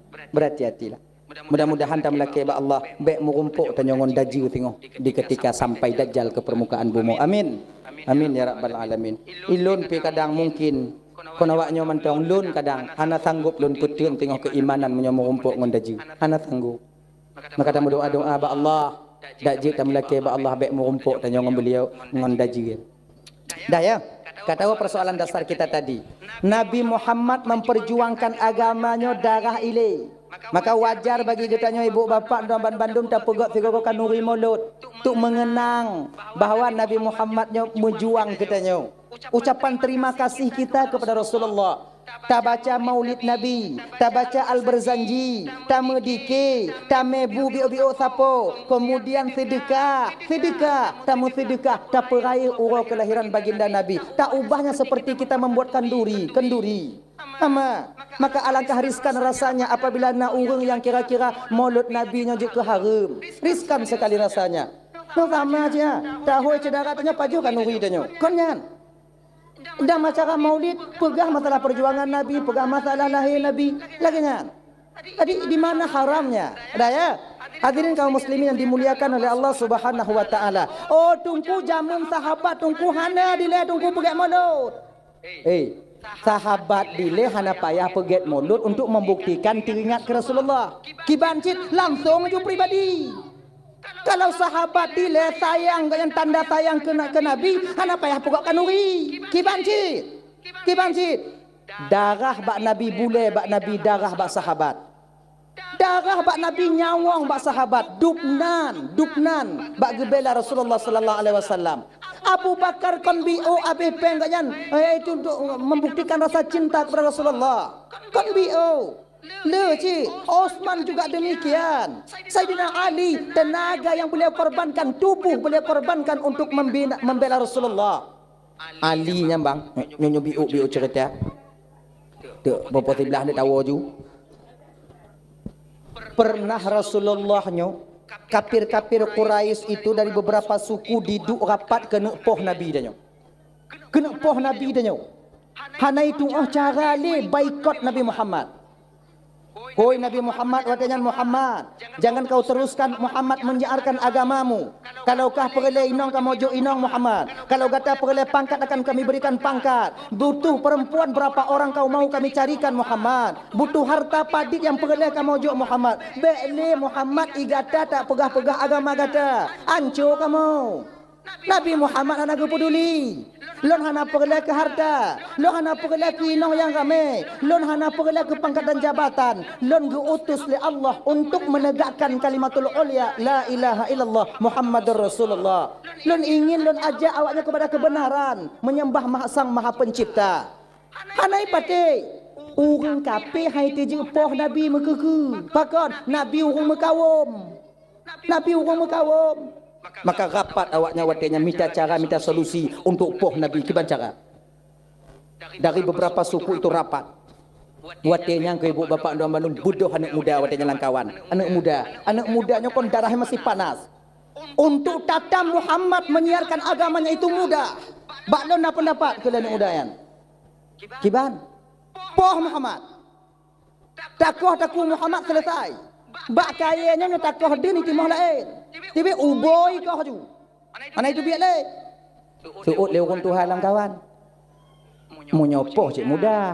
Mudah-mudahan tam laki ba Allah baik merumpuk tanya ngon daji singoh di ketika sampai dajjal ke permukaan bumi. Amin. Amin ya rabbal alamin. Ilun pi kadang mungkin kono awaknya mentong lun kadang hana sanggup lun putun tengok keimanan mun merumpuk ngon daji. Hana sanggup. Maka tamu doa ba Allah dak jik tam laki ba Allah baik merumpuk tanya ngon beliau ngon daji. Dah ya. Kata persoalan dasar kita tadi. Nabi Muhammad memperjuangkan agamanya darah ile. Maka wajar bagi kitanya ibu bapa dan bandum tak pegot sigoro kanuri mulut untuk mengenang bahawa Nabi Muhammadnya berjuang kitanya. Ucapan terima kasih kita kepada Rasulullah. Tak baca maulid Nabi, tak baca Al-Barzanji, tak medike, tak mebu bio-bio sapo, kemudian sedekah, tak mau sedekah, tak perai urau kelahiran baginda Nabi. Tak ubahnya seperti kita membuat kenduri. Ama, maka alangkah riskan rasanya apabila nak urang yang kira-kira maulid Nabi nya je ke haram. Riskan sekali rasanya. No sama aja. Tahu cedera tanya pajuh kan uri tanya. Konyan. Dah masalah maulid, pegah masalah perjuangan Nabi, pegah masalah lahir Nabi. Lagi kan? Tadi di mana haramnya? Ada ya? Hadirin kaum muslimin yang dimuliakan oleh Allah Subhanahu wa taala. Oh, tunggu jamun sahabat, tunggu hana dile tunggu pegat mulut. Sahabat dile hana payah pegat mulut untuk membuktikan teringat ke Rasulullah. Kibancit langsung ju pribadi. Kalau sahabat dile sayang dengan tanda sayang ke Nabi, hana payah pokok kanuri. Kibancit. Darah bak Nabi bule, bak Nabi darah bak sahabat. Darah bak Nabi nyawang bak sahabat. Dupnan bak gebela Rasulullah sallallahu alaihi wasallam. Abu Bakar kon bio abe penggayan itu untuk membuktikan rasa cinta kepada Rasulullah. Kon bio. Leci, Osman juga demikian. Sayyidina Ali, tenaga yang beliau korbankan, tubuh beliau korbankan untuk membela Rasulullah. Ali nya bang, nyonya biu cerita. Tu bapa sebelah dia tahu ju. Pernah Rasulullah nyo kafir-kafir Quraisy itu dari beberapa suku diduk rapat kena poh Nabi dia nyo. Kena poh Nabi dia nyo. Hana itu cara le baikot Nabi Muhammad. Hoi Nabi Muhammad, watanya Muhammad, jangan kau teruskan Muhammad menyiarkan agamamu. Kalaukah perle inong kamu jo inong Muhammad. Kalau kata perle pangkat akan kami berikan pangkat. Butuh perempuan berapa orang kau mau kami carikan Muhammad. Butuh harta padik yang perle kamu jo Muhammad. Bele Muhammad igata tak pegah-pegah agama gata. Anco kamu. Nabi Muhammad anak peduli. Lon hana perle ke harta, lon hana perle ke inong yang ramai, lon hana perle ke pangkat dan jabatan, lon diutus oleh Allah untuk menegakkan kalimatul ulya la ilaha illallah Muhammadur Rasulullah. Lon ingin lon ajak awaknya kepada kebenaran, menyembah Sang Maha Pencipta. Hanai pate urang kape hai teje poh Nabi mekeke. Pakon Nabi urang mekawom. Nabi urang mekawom. Maka rapat awaknya watenya minta cara, minta solusi untuk poh Nabi. Kiban cara? Dari beberapa suku itu rapat. Watenya ke ibu bapak doa manun budoh anak muda watenya langkawan. Anak mudanya kon darahnya masih panas. Untuk tata Muhammad menyiarkan agamanya itu mudah. Baklon na pendapat ke anak muda yang. Kiban? Poh Muhammad. Takuh Muhammad selesai. Bak kayanya takuh dia ni timah lain. Tiba uboi kau ju. Mana itu biar le. Suut lewon Tuhan lang kawan. Menyopoh cik mudah.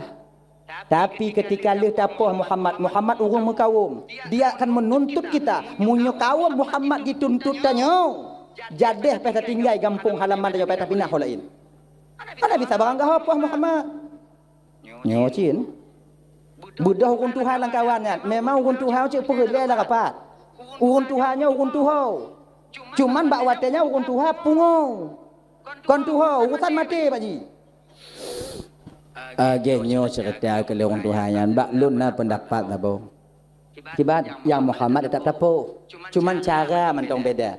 Tapi ketika le tapoh Muhammad urung mekawum. Dia akan menuntut kita. Munyo kawum Muhammad dituntut tanyo. Jadeh peta tinggal gampung halaman dia peta pindah lain. Mana bisa barang gahopoh Muhammad. Nyocin. Buddha hukum Tuhan lang kawannya. Memang hukum Tuhan cik perle lah rapat. Hukum Tuhannya hukum Tuhan. Cuman bak watenya hukum Tuhan pungo. Kon Tuhan urusan mati Pak Ji. Genyo cerita ke hukum Tuhan. Bak lun na pendapat lah bo. Kibat yang Muhammad tetap tapo. Cuman cara mentong beda.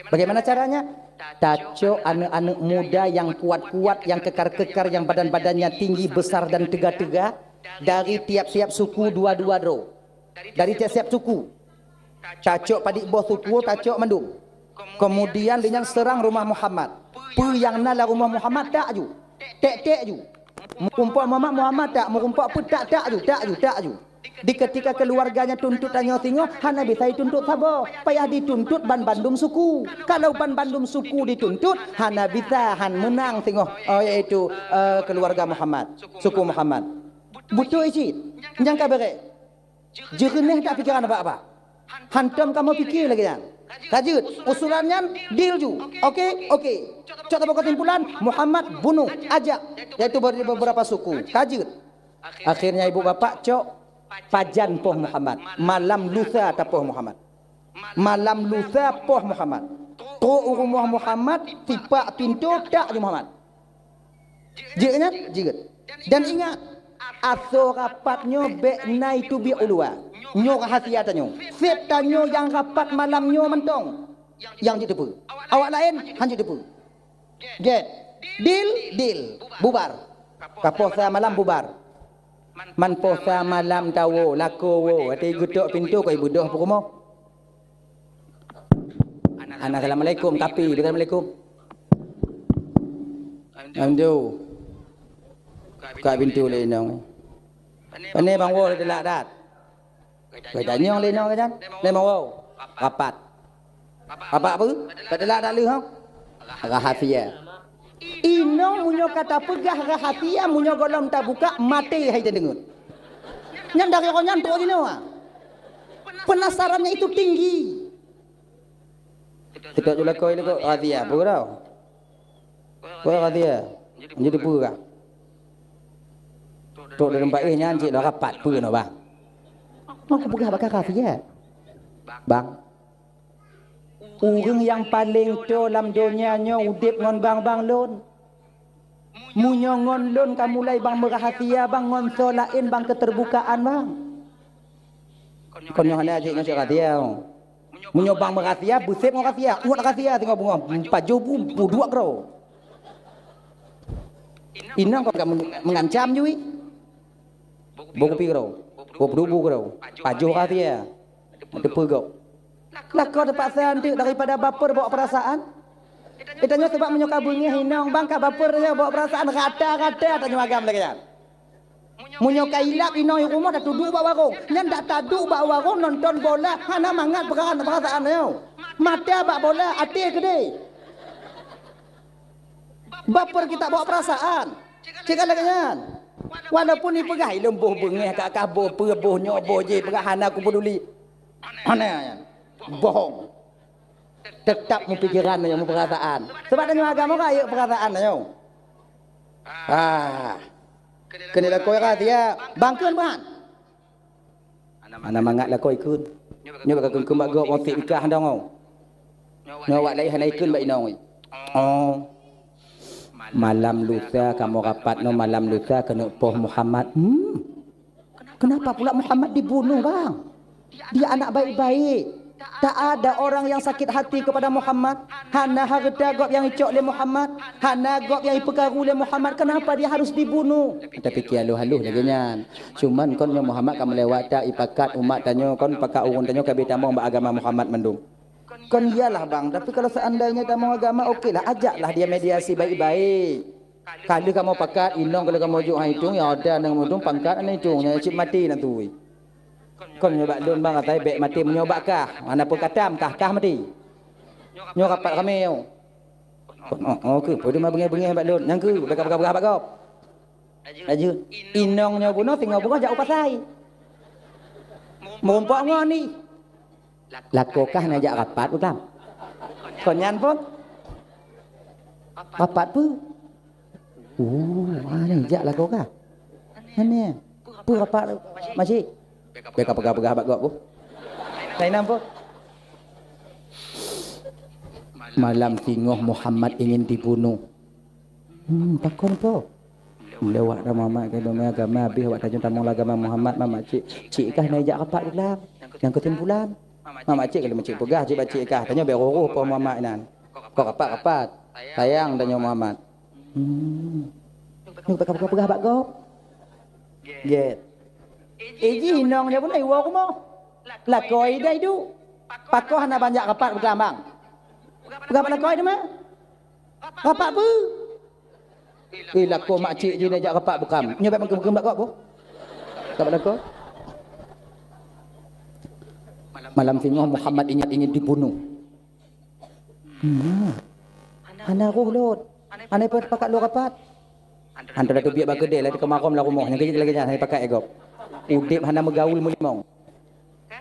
Bagaimana caranya? Taco anak-anak muda yang kuat-kuat, yang kekar-kekar, yang badan-badannya tinggi, besar dan tegak-tegak. Dari tiap-tiap suku dua-dua dro. Dari tiap-tiap suku. Tacok padik boh suku, tacok mandung. Kemudian dia serang rumah Muhammad. Pu yang nala rumah Muhammad tak ju. Tek ju. Mumpuk Muhammad tak, mumpuk pun tak ju. Di ketika keluarganya tuntut tanya tengok, hana bisa dituntut sabo. Payah dituntut ban bandum suku. Kalau ban bandum suku dituntut, hana bisa han menang tengok. Yaitu keluarga Muhammad, suku Muhammad. Butuh isi, jangan kabere. Jernih tak pikiran apa-apa. Hantam kamu fikir lagi kan. Kajut, usulannya deal ju. Okey. Contoh kesimpulan, Muhammad bunuh, ajak. Yaitu beberapa suku. Kajut. Akhirnya ibu bapak cok pajan poh Muhammad. Malam lusa tapoh Muhammad. Malam lusa poh Muhammad. Tu rumah Muhammad tipak pintu tak di Muhammad. Jigat. Dan ingat aso rapatnya bekna itu bi ulua. Nyo rahasiatannya. Setanyo yang rapat malamnya mentong. Yang ditepu. Awak lain hanya ditepu. Get. Deal. Bubar. Kaposa malam bubar. Man posa malam tawo lako wo. Ati gutok pintu kau ibu doh pukumo. Assalamualaikum tapi Assalamualaikum. Amdu. Kak pintu lenong. Pane bang wo delak dat. Kau tanya lenong kan? Lemang wo. Rapat. Apa apa? Delak dak leh hang. Rahasia. Ino munyo kata pegah rahasia munyo golom tak buka mati hai dengut. Nyan dari ronyan tu dino. Penasarannya itu tinggi. Tidak dulu kau ini kau rahasia, berapa? Kau rahasia. Jadi pura. Tok dalam baik nyanyi dah rapat pura no bang. Mau pegah bakal rahasia. Bang. Orang yang paling dalam dunianya udip ngon bang lon. Munyo ngon lon kamu mulai bang merahasia bang ngon solain bang keterbukaan bang. Konyo hana aje ngon rahasia. Munyo bang merahasia busep ngon rahasia. Uat rahasia tengok bunga. Pajo bu dua kro. Inang kau mengancam jui. Buku piro. Buku kau. Pajuh dia. Ada pegok. Lah kau terpaksa nanti daripada baper bawa perasaan. Itanya sebab menyuka bunyi hinang bangka baper dia bawa perasaan rata-rata tanya agam lagi kan. Menyuka ilap inang rumah dah duduk bawa warung. Nyan dak taduk bawa warung nonton bola. Hana mangat perasaan dia. Mata bawa bola hati gede. Baper kita bawa perasaan. Cakap lagi kan. Walaupun ni pegai lembuh bengih kat kabur perbuh nyoboh je pegah hana aku peduli. Hana bohong. Tetap mempikiran yang perasaan. Sebab dengan agama kaya perasaan yo. Kena lah kau dia bangkeun bahan. Ana mangat lah kau ikut. Nyo bak kau kembak go motif nikah ndong. Nyo wak lai hanai ikut bak inong. Oh. Malam lusa kamu rapat no malam lusa kena poh Muhammad. Kenapa pula Muhammad dibunuh bang? Dia anak baik-baik. Tak ada orang yang sakit hati kepada Muhammad. Hana harta gop yang icok le Muhammad. Hana gop yang iperkaru le Muhammad. Kenapa dia harus dibunuh? Kita fikir haluh-haluh lagi nyan. Cuman kon yang Muhammad kamu lewat tak ipakat umat tanya kon pakat urun tanya kabeh tamong ba agama Muhammad mendung. Kon iyalah bang, tapi kalau seandainya tamong agama okeylah ajaklah dia mediasi baik-baik. Kalau kamu pakat inong kalau kamu juk hitung ya ada nang mudung pangkat ana hitung nya cip mati nak tu. Kon nyoba lun bang atai bek mati menyoba kah? Mana pun katam kah mati. Nyo rapat kami yo. Oh ke, podi mah bengih-bengih bak lun. Yang ke bekap-bekap bak kau. Aja inong nyo bunuh tinggal buka jak upasai. Mumpok ngon ni. Lakokah najak rapat utam. Konyan pun. Rapat pu. Najak lakokah. Mana? Pu rapat masih. Beka pegah-pegah bak gok pu. Lain apa? Malam tingoh Muhammad ingin dibunuh. Takon po. Lewat Muhammad ke dunia agama habis awak tajun tamong agama Muhammad mama cik kah najak rapat ulam. Yang kesimpulan Mama cik kalau macik pegah cik bacik kah tanya beruruh apa Muhammad nan. Kau rapat. Sayang tanya Muhammad. Ni pegah bak kau. Get. Eji hinong dia pun ai wa kumo. La koi dai du. Pakoh hana banyak rapat bergelambang. Pegah bak koi dema. Rapat pu. La ko mak cik je najak rapat bekam. Nyoba bak bak kau bu. Rapat kau. Malam tingoh Muhammad ingin dibunuh. Ana ruhlot. Ana pakat lo rapat. Antara tu biak bagede lah di kemakom lah rumah. Yang kejut lagi jangan pakai egop. Udip hana megaul mulimong.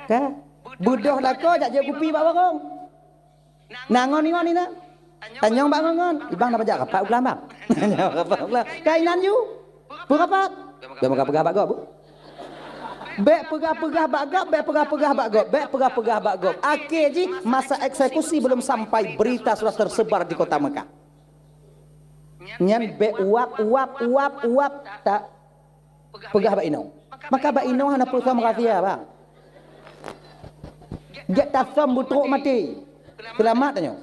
Ka? Budoh lah kau jak je kupi bak warung. Nangon ni nak. Tanyong bak ngon. Ibang nak pajak rapat ulama. Rapat ulama. Kainan you. Berapat. Dia pegah bak gop. Bek pegah-pegah bak gop, bek pegah-pegah bak gop, bek pegah-pegah bak gop. Akhir ji masa eksekusi belum sampai berita sudah tersebar di kota Mekah. Nyan bek uap tak pegah bak inong. Maka bak inong hana pulsa merasia bang. Get tasam butruk mati. Selamat tanya.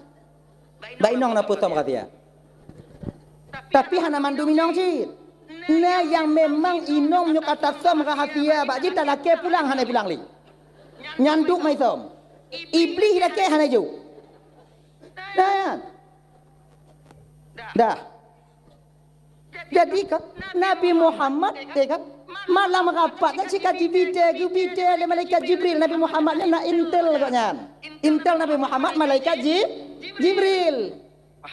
Bak inong hana pulsa merasia. Tapi hana mandu minong ji. Nah yang memang inong nyuk atas som rahasia bak jita laki pulang hana pulang li. Nyanduk mai som. Iblis laki hana ju. Dah. Jadi kan Nabi Muhammad kan malam rapat nak cakap Jibril le malaikat Jibril Nabi Muhammad nak intel katnya. Intel Nabi Muhammad malaikat Jibril.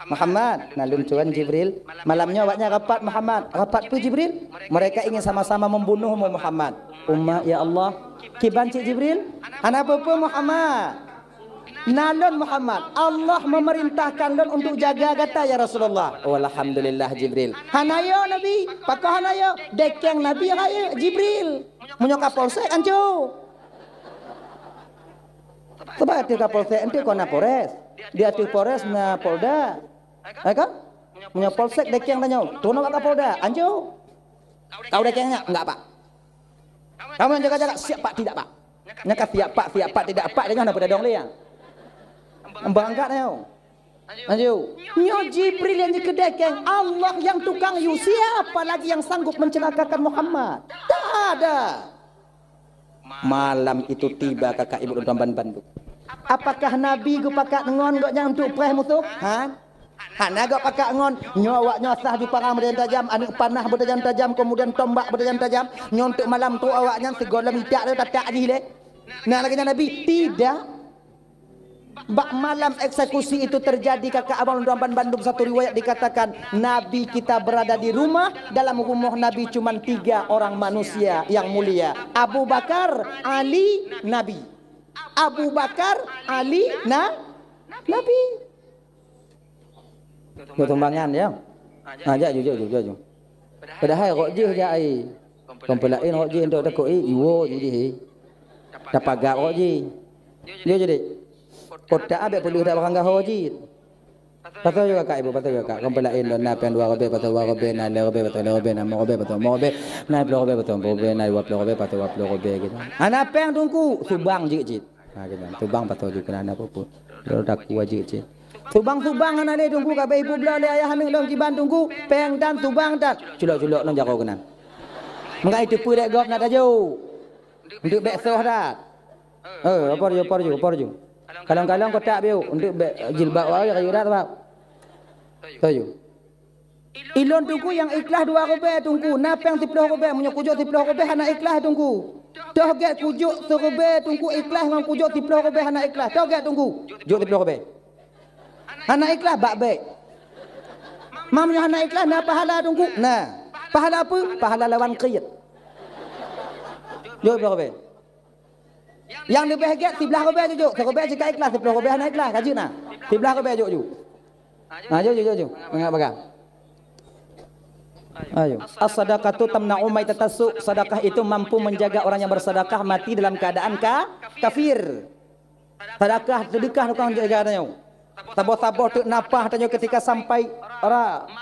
Muhammad, nalun tuan Jibril. Malamnya awaknya rapat Muhammad. Rapat tu Jibril. Mereka ingin sama-sama membunuh Muhammad. Umma ya Allah. Kiban cik Jibril. Ana apa Muhammad? Nalun Muhammad. Allah memerintahkan lun untuk jaga kata ya Rasulullah. Oh, alhamdulillah Jibril. Hanayo Nabi. Pakah hanayo. Dekeng Nabi raya Jibril. Menyokap polsek ancu. Sebab hati kapolsek nanti kau nak Polres. Dia tu Polres na Polda. Kan? Punya polsek dekeng tanya. Tu nak Polda. Anjo. Kau dekengnya enggak Pak. Kamu yang jaga-jaga siap Pak tidak Pak. Nyaka siap Pak tidak Pak dia jangan pada dong liang. Bangkat tanya. Maju. Nyo Jibril yang dikedekeng, Allah yang tukang yu. Siapa lagi yang sanggup mencelakakan Muhammad? Tak ada. Malam itu tiba kakak ibu dan bandu. Apakah Nabi gu pakat ngon gok yang untuk preh musuh? Ha? Hana gok pakat ngon nyawak nyosah ju parang bertajam tajam, anu panah bertajam tajam, kemudian tombak bertajam tajam, nyontuk malam tu awaknya segala mitak dia tak di le. Nah lagi Nabi tidak. Bak malam eksekusi itu terjadi kakak abang Ramban Bandung, satu riwayat dikatakan Nabi kita berada di rumah, dalam rumah Nabi cuma 3 orang manusia yang mulia, Abu Bakar, Ali, Nabi. Abu Bakar, Ali, Nabi. Itu tumbangan ya. Ajak jujur. Padahal kok je ja ai. Kompelain kok je untuk takut iwo jadi. Dapat gak kok je. Dia jadi kotak abek perlu dak barang gaho ji. Patut juga kak ibu, patut juga kak. Kompelain don na pen 2 robe patut 2 robe na 2 robe patut 2 robe na 5 robe patut 5 robe na 10 robe patut 10 robe na 20 robe patut 20 robe gitu. Ana peng tungku subang jik. Ha gitu. Subang patut juga ana apa pun. Kalau tak kuat jik. Subang ana le tungku ka ibu bela le ayah aming long ciban tungku peng dan subang dan culok-culok nang jago kenan. Mengai itu pu dek gop nak taju. Untuk beksoh dah. Apa ju. Kalong-kalong kotak biu untuk jilbab awak kayu dah sebab. Tahu. Ilon tungku yang ikhlas 2 robe tungku, napang 10 robe, munyo kujuk 10 robe anak ikhlas tungku. Toh get kujuk 1 robe tungku ikhlas ngan kujuk 10 robe anak ikhlas. Toh get tungku. Juk 10 robe. Anak ikhlas bak baik. Mamnya anak ikhlas na pahala tungku. Nah, pahala apa? Pahala lawan qiyat. Juk 10 robe. Yang lebih bahagia 11 robe juk. 1 robe jika ikhlas 10 robe anak ikhlas kaji nah. 11 robe juk. Juk. Enggak pegang. Ayo. As-sadaqatu tamna'u maitatasu. Sedekah itu mampu menjaga orang yang bersedekah mati dalam keadaan kafir. Sedekah tukang jaga tanya. Taboh-taboh tu napah tanya ketika sampai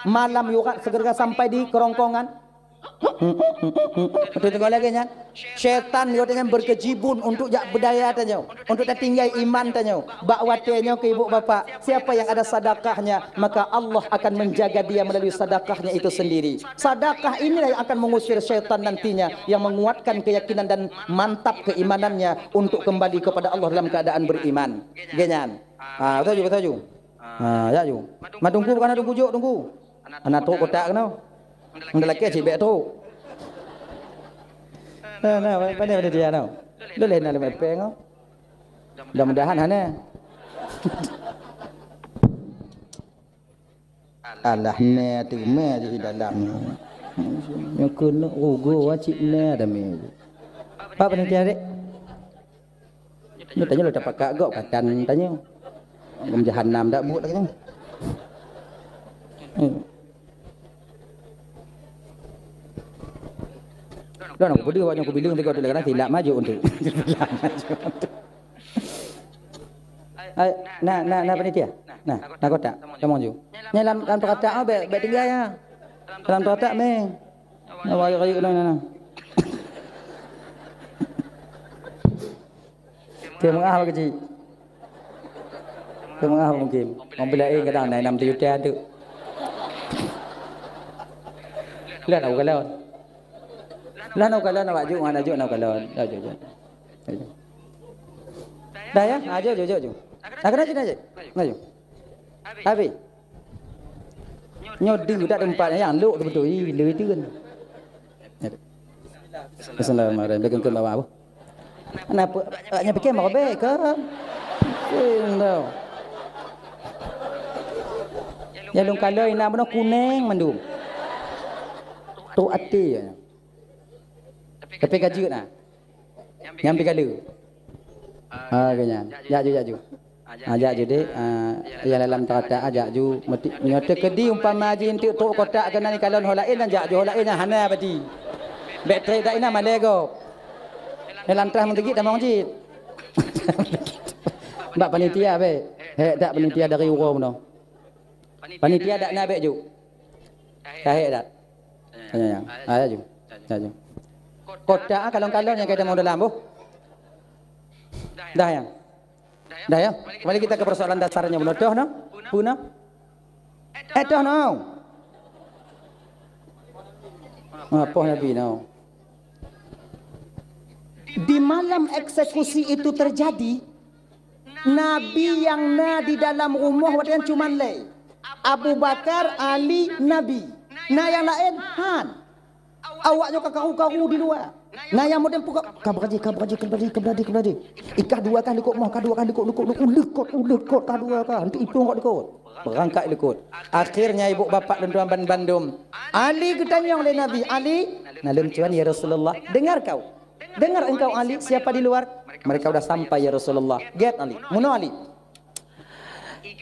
malam yukat segera sampai di kerongkongan. Itu tengok lagi nya. Syaitan yo dengan berkejibun untuk jak berdaya tanya. Untuk tertinggal iman tanya. Bak watenya ke ibu bapa, siapa yang ada sedekahnya, maka Allah akan menjaga dia melalui sedekahnya itu sendiri. Sedekah inilah yang akan mengusir syaitan nantinya, yang menguatkan keyakinan dan mantap keimanannya untuk kembali kepada Allah dalam keadaan beriman. Genyan. Betul. Ya ju. Ma tunggu bukan tunggu juk tunggu. Anak tu kotak kena. Ndak lagi cik bek tu. Pandai dia tau. Lu lain dalam epeng kau. Mudah-mudahan hana. Alah ne tu me di dalam. Yang kena ugo wacik ne ada me. Apa panitia dek? Lu tanya lu dapat kak gok katan tanya. Ngom jahanam dak but lagi tu. Dah nak budi awak yang aku bilang dekat dalam tidak maju untuk. Nah panitia. Nah kotak. Kamu maju. Ni dalam kotak bet tinggal ya. Dalam kotak meh. Awak kayu nah. Terima kasih kecil. Terima kasih mungkin. Membelai kadang naik 6 juta tu. Lihat aku kalau. Lan au kalon awak juk ana juk nau kalon. Juk. Dah ya? Juk. Nak kena je. Maju. Habis. Nyodi dak tempat yang luk betul leuy tieun. Bismillahirrahmanirrahim. Bekan ke bawah. Kenapa? Nya fikir mau be ke? Tau. Ya long kaloi na beno kuning mandum. Tu ati ya. Tapi gaji nak. Yang pikala. Kanya. Ya ju. Ajak je dek. Yang dalam terata ajak ju mati menyata kedi umpama ji untuk tok kotak kena ni kalon holain ajak ju holain hana badi. Bateri dak ina malego. Dalam terah mentegit dah mong ji. Mbak panitia be. Tak panitia dari urang no. Panitia dak na be ju. Kahek dak. Tanya. Ajak ju. Kotak kalon-kalon yang kita mau dalam bu. Dah yang. Dah ya. Kembali kita ke persoalan dasarnya. Benar dah no? Puna? Dah no. Apa Nabi no? Di malam eksekusi itu terjadi, Nabi yang di dalam rumah wadian cuma lay. Abu Bakar, Ali, Nabi. Nah yang lain Han. Awaknya kakak-kakak di luar. Nah yang model pukul kabraji. Ikah dua kali ikut mau, dua kali lekot dua kali. Nanti itu kok lekot. Berangkat lekot. Akhirnya ibu bapak dan tuan Bandung. Ali ketanya oleh Nabi. Ali, nalun cuan ya Rasulullah. Dengar kau. Dengar engkau Ali, siapa di luar? Mereka sudah sampai ya Rasulullah. Get Ali. Muno Ali.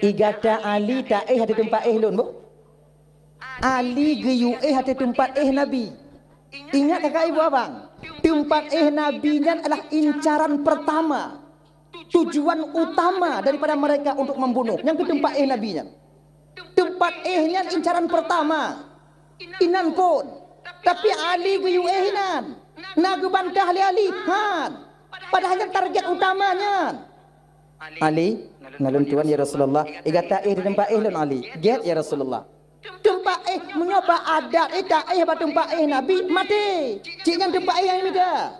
Igata Ali tak hati tempat lun bu. Ali geyu hati tempat Nabi. Ingat kakak ibu abang, tempat nabinya adalah incaran pertama, tujuan utama daripada mereka untuk membunuh. Yang ke tempat nabinya, tempat nya incaran pertama, inan pun. Tapi Ali geyu inan, nagu bantah Ali Han. Padahal target utamanya. Ali, nalun tuan ya Rasulullah. Igata di tempat lun Ali. Get ya Rasulullah. Tempat menyoba adat tak tempat Nabi mati. Ciknya tempat yang mida.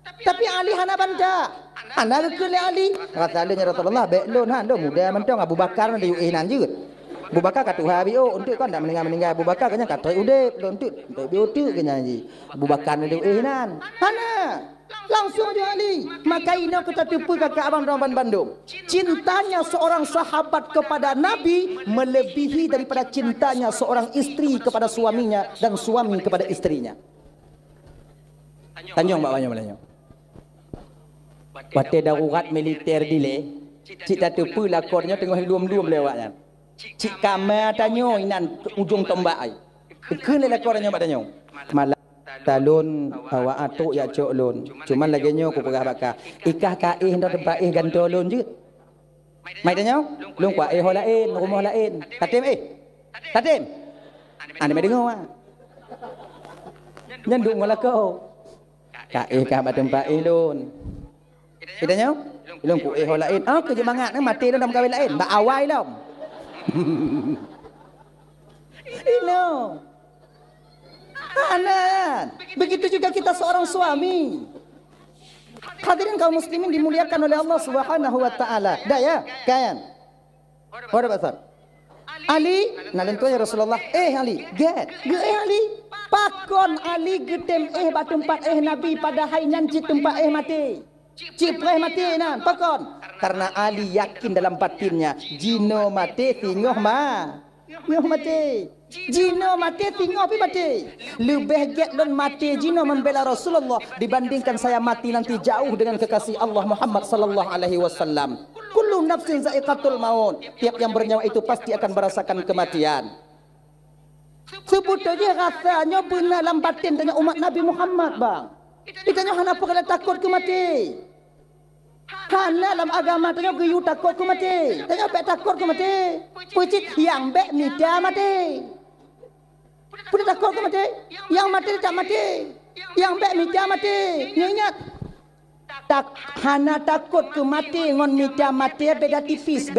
Tapi Ali hana bantah. Anda ke Ali. Kata Ali ya Rasulullah, belon han do muda mentong Abu Bakar nanti nan juga. Abu Bakar kata habi untuk kan dak meninggal Abu Bakar kanya kata udep untuk biutu kanya ji. Abu Bakar nanti nan. Hana. Langsung aja Ali. Maka ini kita tipu kakak abang Raban Bandung. Cintanya seorang sahabat kepada Nabi melebihi daripada cintanya seorang istri kepada suaminya dan suami kepada istrinya. Tanjung Mbak Banyak Melanyo. Pada darurat militer dile, cik tak tipu lakornya tengah hidup-hidup lewatnya. Cik kamar tanyo inan ujung tombak ai. Kena lakornya Mbak Tanyo. Malam talun awak atuk ya cok lun. Cuman lagi nyo ku pegah bakar. Ikah kaih ndo tempat ganto lun je. Mai tanyo, lun kwa ho lain, rumah lain. Tatim Tatim. Ane mai dengar ah. Nyanduk ngolah kau. Kaih ka tempat lun. Kita nyo, lun ku ho lain. Ah kerja mangat ni mati dalam kawin lain. Ba awai lam. Ino. Anan. Begitu juga kita seorang suami. Hadirin kaum muslimin dimuliakan oleh Allah Subhanahu wa taala. Dah ya, kayan. Ora besar. Ali, nalen tu ya Rasulullah. Ali, get Ali. Pakon Ali getem ba tempat Nabi pada hai nyanci tempat mati. Cipreh mati nan, pakon. Karena Ali yakin dalam batinnya, jino mati tingoh mati. Jino mati tengok pi mati. Lebih get dan mati jino membela Rasulullah dibandingkan saya mati nanti jauh dengan kekasih Allah Muhammad sallallahu alaihi wasallam. Kullu nafsin za'iqatul maut. Tiap yang bernyawa itu pasti akan merasakan kematian. Sebetulnya rasanya benar dalam batin tanya umat Nabi Muhammad bang. Ditanya kenapa kalian takut ke mati? Karena dalam agama tanya geyu takut ke mati. Tanya apa takut ke mati? Pucit yang bek mida mati. Pudah takut ke mati? Yang mati tak mati. Yang bek mida mati. Ingat. Tak hana takut ke mati ngon mida mati beda tipis.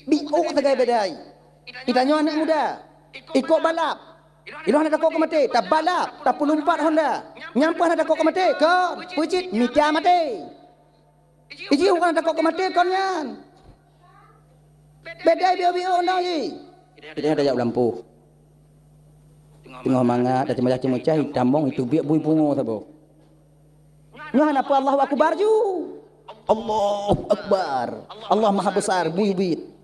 Biuk tegak bedai. Ditanya anak muda. Ikut balap. Ilu hana takut ke mati. Tak balap. Tak pelumpat Honda. Nyampu hana takut ke mati. Kon. Pucit mida mati. Iji orang takut ke mati kon nyan. Bedai biu-biu nak je. Kita ada jauh lampu. Tengah mangat dah cemacah-cemacah tambong itu biak bui bungo sabo. Nyah apa Allahu akbar ju. Allahu akbar. Allah Maha besar bui-bui.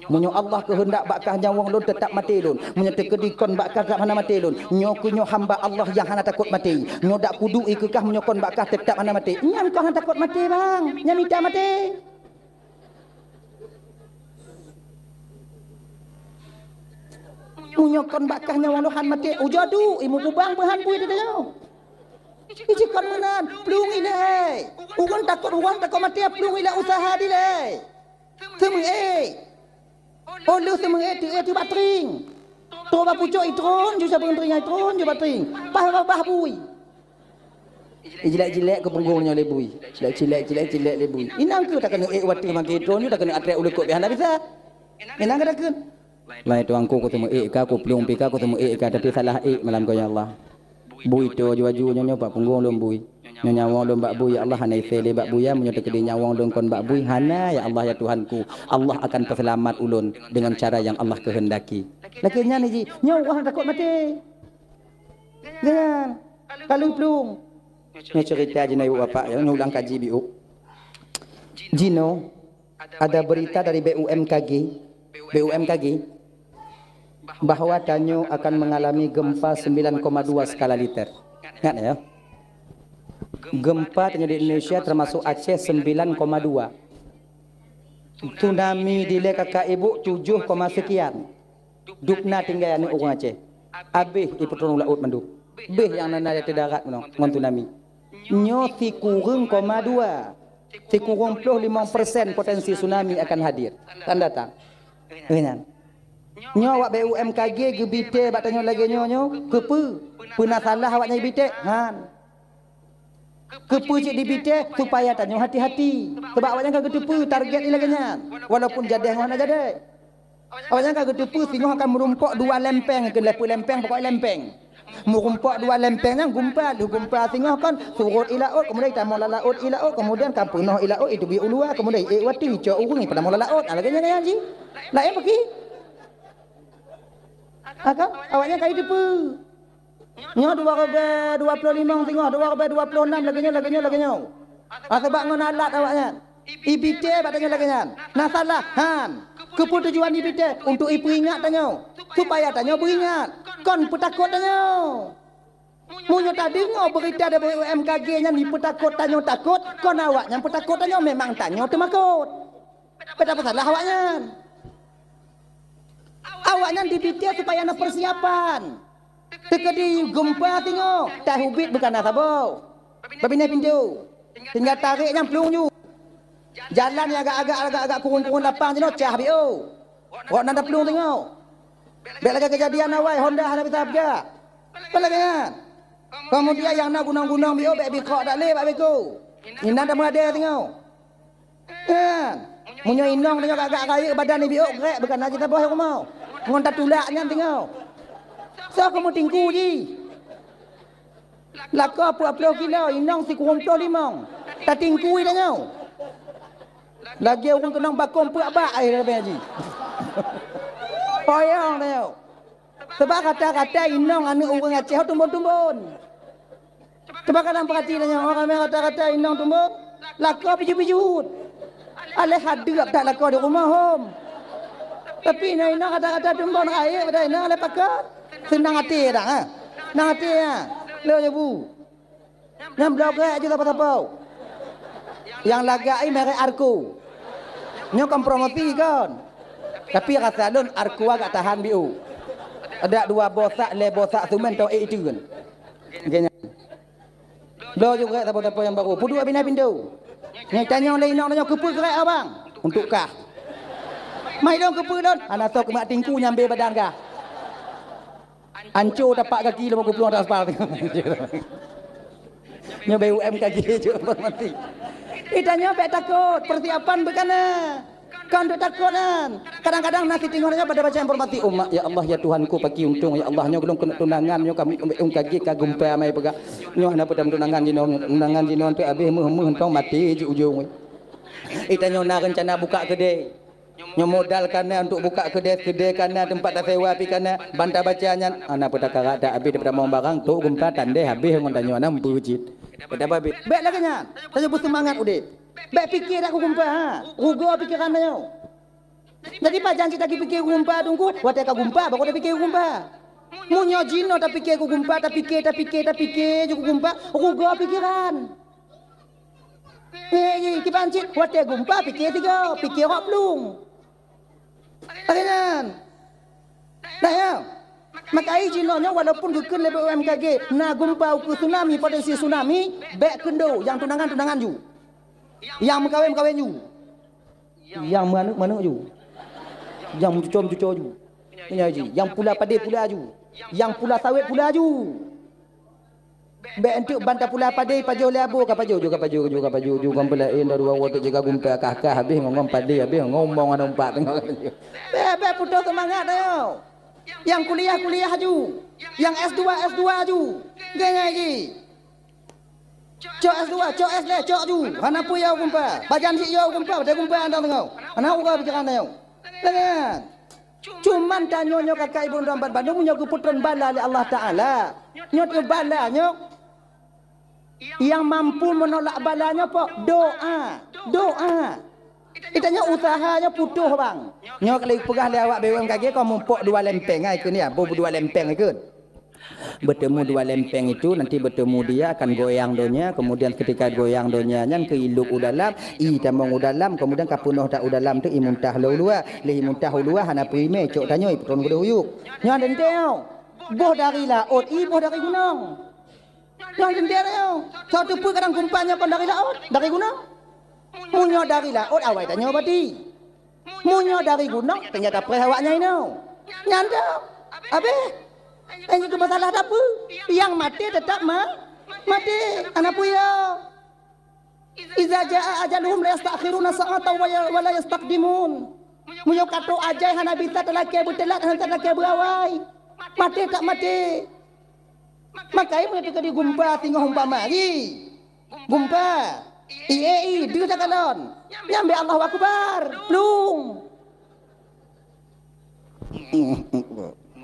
Munyo Allah kehendak bakah nyawang lun tetap mati lun. Munyo tekedikon bakah tak mana mati lun. Nyo kunyo hamba Allah yang hana takut mati. Nyo dak kudu ikekah menyokon bakah tetap mana mati. Nyam kau hana takut mati bang. Nyam minta mati. Munyokon bakah nyawang lohan mati. Ujadu imu kubang berhan bui dia. Iji kon menan plung ile. Ugan takut mati plung ile usaha dile. Semeng oh lu semeng tu batring. To ba pucuk itron ju sa pengtring itron ju batring. Bah bui. Jilek-jilek ke punggungnya lebui. Jilek lebui. Inang ke tak kena wati maki itu tak kena atrek uluk bihan bisa. Inang ke tak kena. Lai tu angku ketemu ka ku pelung pika ketemu ka tapi salah malam kau ya Allah. Bui tuaju-aju nyonya pak punggung lom bui. Nyonya wong lom bak bui ya Allah hanai fele bak bui ya menyata kedi nyawang lom kon bak bui hana ya Allah ya Tuhanku. Allah akan perselamat ulun dengan cara yang Allah kehendaki. Lakinya ni ji, nyawa takut mati. Jangan. Kalau pelung. Ni cerita je ibu bapa yang ulang kaji BU. Jino ada berita dari BUMKG bahawa Tanyo akan mengalami gempa 9,2 skala Richter. Ingat ya. Gempa di Indonesia termasuk Aceh 9,2. Tsunami di kakak ibu 7, sekian. Dukna tinggal ni orang Aceh. Habis di Petron Laut Mandu. Beh yang nana di darat ngon tsunami. Nyo si kurang 2. Si kurang 55% potensi tsunami akan hadir. Akan datang. Ingat. Nyo awak BUMKG gebite bak tanyo lagi nyo kepe pernah salah awaknya bite han kepe cik dibite supaya tanyo hati-hati sebab awaknya kagak tepu target ni lagi nya walaupun jadi mana jadi awaknya kagak tepu singoh akan merumpok 2 lempeng ke lepu lempeng pokok lempeng merumpok 2 lempeng yang gumpa singoh kan surut ilaut kemudian tamu laut ilaut kemudian kampunoh ilaut itu bi ulua kemudian wati cok urung pada mula laut lagi nya haji lain pergi Akak, awaknya kayu tipu. Nyo 25 tengok, 26 laginya. Sebab ngon alat awaknya. IBT batanya laginya. Nah salah, han. Kepu tujuan IBT untuk iperingat tanyo. Supaya tanyo beringat. Kon petakut tanyo. Munyo tadi ngau berita dari UMKG nya ni petakut tanyo takut, kon awaknya petakut tanyo memang tanyo temakut. Betapa salah awaknya. Awaknya dipikir supaya ada persiapan. Tekedi gempa tengok. Tak hubit bukan nak sabau. Babinai pintu. Tinggal tariknya pelunju. Jalan yang agak kurung-kurung lapang tengok. Cah biu. Wak nanda pelung tengok. Biar lagi kejadian awal. Honda ada bisa berja. Apa lagi kan? Kemudian yang nak gunung-gunung biu. Baik bikok tak boleh. Baik biku. Ini ada mengada tengok. Kan? Punya inong tengok agak kaya badan ni biu. Grek bukan nak kita bawa rumah. Ngontak tulaknya tengok. So kamu tinggu je. Laka 20 kilo, inang si kurang 25. Tak tinggu dah tengok. Lagi orang kenang bakong perak-bak air dah haji. Poyong tengok. Sebab kata-kata inang anak orang Aceh tumbun-tumbun. Sebab kadang perhati tengok orang yang kata-kata inang tumbun. Laka pijut-pijut. Alih hadir tak laka di rumah home. Tapi ina kata-kata tumbon air pada ina le pakat. Senang hati dah ha. Senang hati ah. Lo je bu. Yang blok aja apa-apa. Yang lagai merek Arko. Nyo kan promosi kan. Tapi rasa don Arko agak tahan biu. Ada 2 bosak le bosak sumen tau itu kan. Genya. Lo juga apa-apa yang baru. Pudu abina pintu. Yang tanya oleh ina nyo kepu gerak abang. Untuk kah? Mai dong ke pulon. Anak tok mak tingku nyambe badan kah. Anco tapak kaki 50 atas aspal. Nyo BUMKG je mati. Itanya be takut, persiapan bekana. Kan tu takutan. Kadang-kadang nasi tengoknya pada baca informasi umat ya Allah ya Tuhanku pagi untung ya Allah nyo belum kena tunangan nyo kami BUMKG kagumpa mai pegak. Nyo ana pada tunangan jinon tu habis meh tong mati je ujung. Itanya nak rencana buka kedai. Nyo modal kana untuk buka kedai kana tempat tak sewa pi kana bantah bacanya ana petakara dak habis daripada mau barang tu gempa tandai habis ngon tanyo ana mpujit. Pada babi. Baik lagi nya. Tanyo bersemangat udip. Baik fikir aku gempa ha. Rugo pikiran tanyo. Jadi pak janji tak fikir gempa tunggu. Wate ka gempa baru dah fikir gempa. Munyo jino tak fikir aku gempa tak fikir juga gempa. Rugo pikiran. Kipancit wate gempa fikir tiga, fikir hok belum. Akhirnya, dah ya. Maka ijinonya walaupun guken lebih UMKG, na gempa ukur tsunami potensi tsunami, baik kendo yang tunangan ju, yang mengkawin ju, yang mana ju, yang mencucur ju, ini aja, yang pula pade pula ju, yang pula sawit pula ju. Be entuk banta pula padai pajo le abu ka pajo juga pelain dua waktu jaga gumpa kakak habis ngomong padai habis ngomong ana empat tengok. Be putus semangat ayo. Yang kuliah haju. Yang S2 haju. Geng lagi. Cok S2, cok S le, cok ju. Hana pu yau gumpa. Bajan si yau gumpa, dah gumpa anda tengok. Hana uga bicara anda yau. Dengar. Cuman tanyo kakak ibu rambat Bandung nyok putron bala oleh Allah Taala. Nyok bala nyok. Yang mampu menolak balanya apa? Doa. Itanya usahanya putuh bang. Nyok lagi pegah le awak BUMKG kau mumpuk dua lempeng ai ke ni ah, dua lempeng ai ke. Bertemu dua lempeng itu nanti bertemu dia akan goyang donya, kemudian ketika goyang donya nyan ke iluk udalam i tamong udalam, kemudian kapunoh tak udalam tu imuntah lulua le imuntah lulua hana prime cok tanyo ipron gede huyuk nyan den teo boh dari laut i boh dari gunung nyan den teo satu pu kadang kumpanya kon dari laut dari gunung munyo dari laut awai tanyo bati munyo dari gunung ternyata pre awaknya ini nyan teo abe ini masalah apa? Yang mati tetap mati. Anak puya. Iza jaa ajaluhum la yastakhiruna sa'atan wa la yastaqdimun. Munyo kato ajai hana bisa telaki betelat hana telaki berawai. Mati tak mati. Makai munyo tika di gumpa tinggal humpa mari. Gumpa. Dia tak kalon. Nyambe Allahu Akbar. Plung.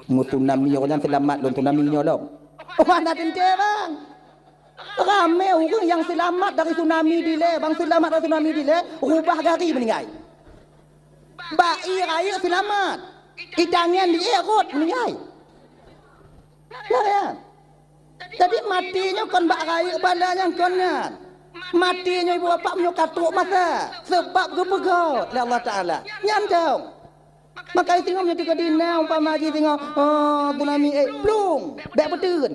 Mutunami orang selamat lon tunami nyolong. Oh mana tente bang. Ramai orang yang selamat dari tsunami dile, bang selamat dari tsunami dile, rubah gari meninggal. Bai raya selamat. Idangan dia rot meninggal. Ya. Jadi matinya kon bak raya balanya konnya. Matinya ibu bapa punya katuk masa sebab gepegot oleh Allah Taala. Nyandong. Maka tengok punya tiga dina umpama haji tengok tsunami plung bek betun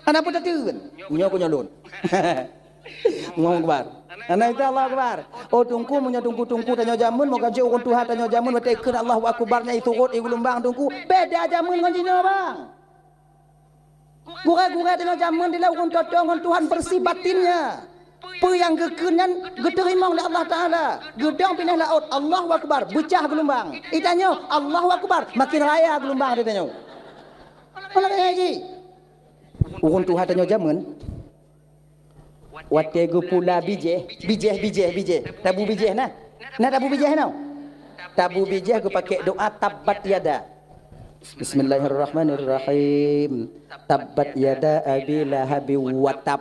anak pun tertun punya aku nyalon ngomong kebar anak itu Allah Akbar tungku punya tungku tanya jamun mau kaji urun Tuhan tanya jamun bertekan Allahu Akbarnya itu rot gelombang tungku beda jamun dengan Cina bang gura-gura tanya jamun dia urun totong Tuhan bersih batinnya apa yang gekenyan geterima oleh Allah Taala gedang pindah laut Allahu Akbar pecah gelombang itanya Allahu Akbar makin raya gelombang dia tanya mana lagi urun Tuhan tanya jamun wategu pula bije tabu bije nah tabu bije nah tabu bije aku pakai doa tabat yada Bismillahirrahmanirrahim tabat yada abi lahabi watab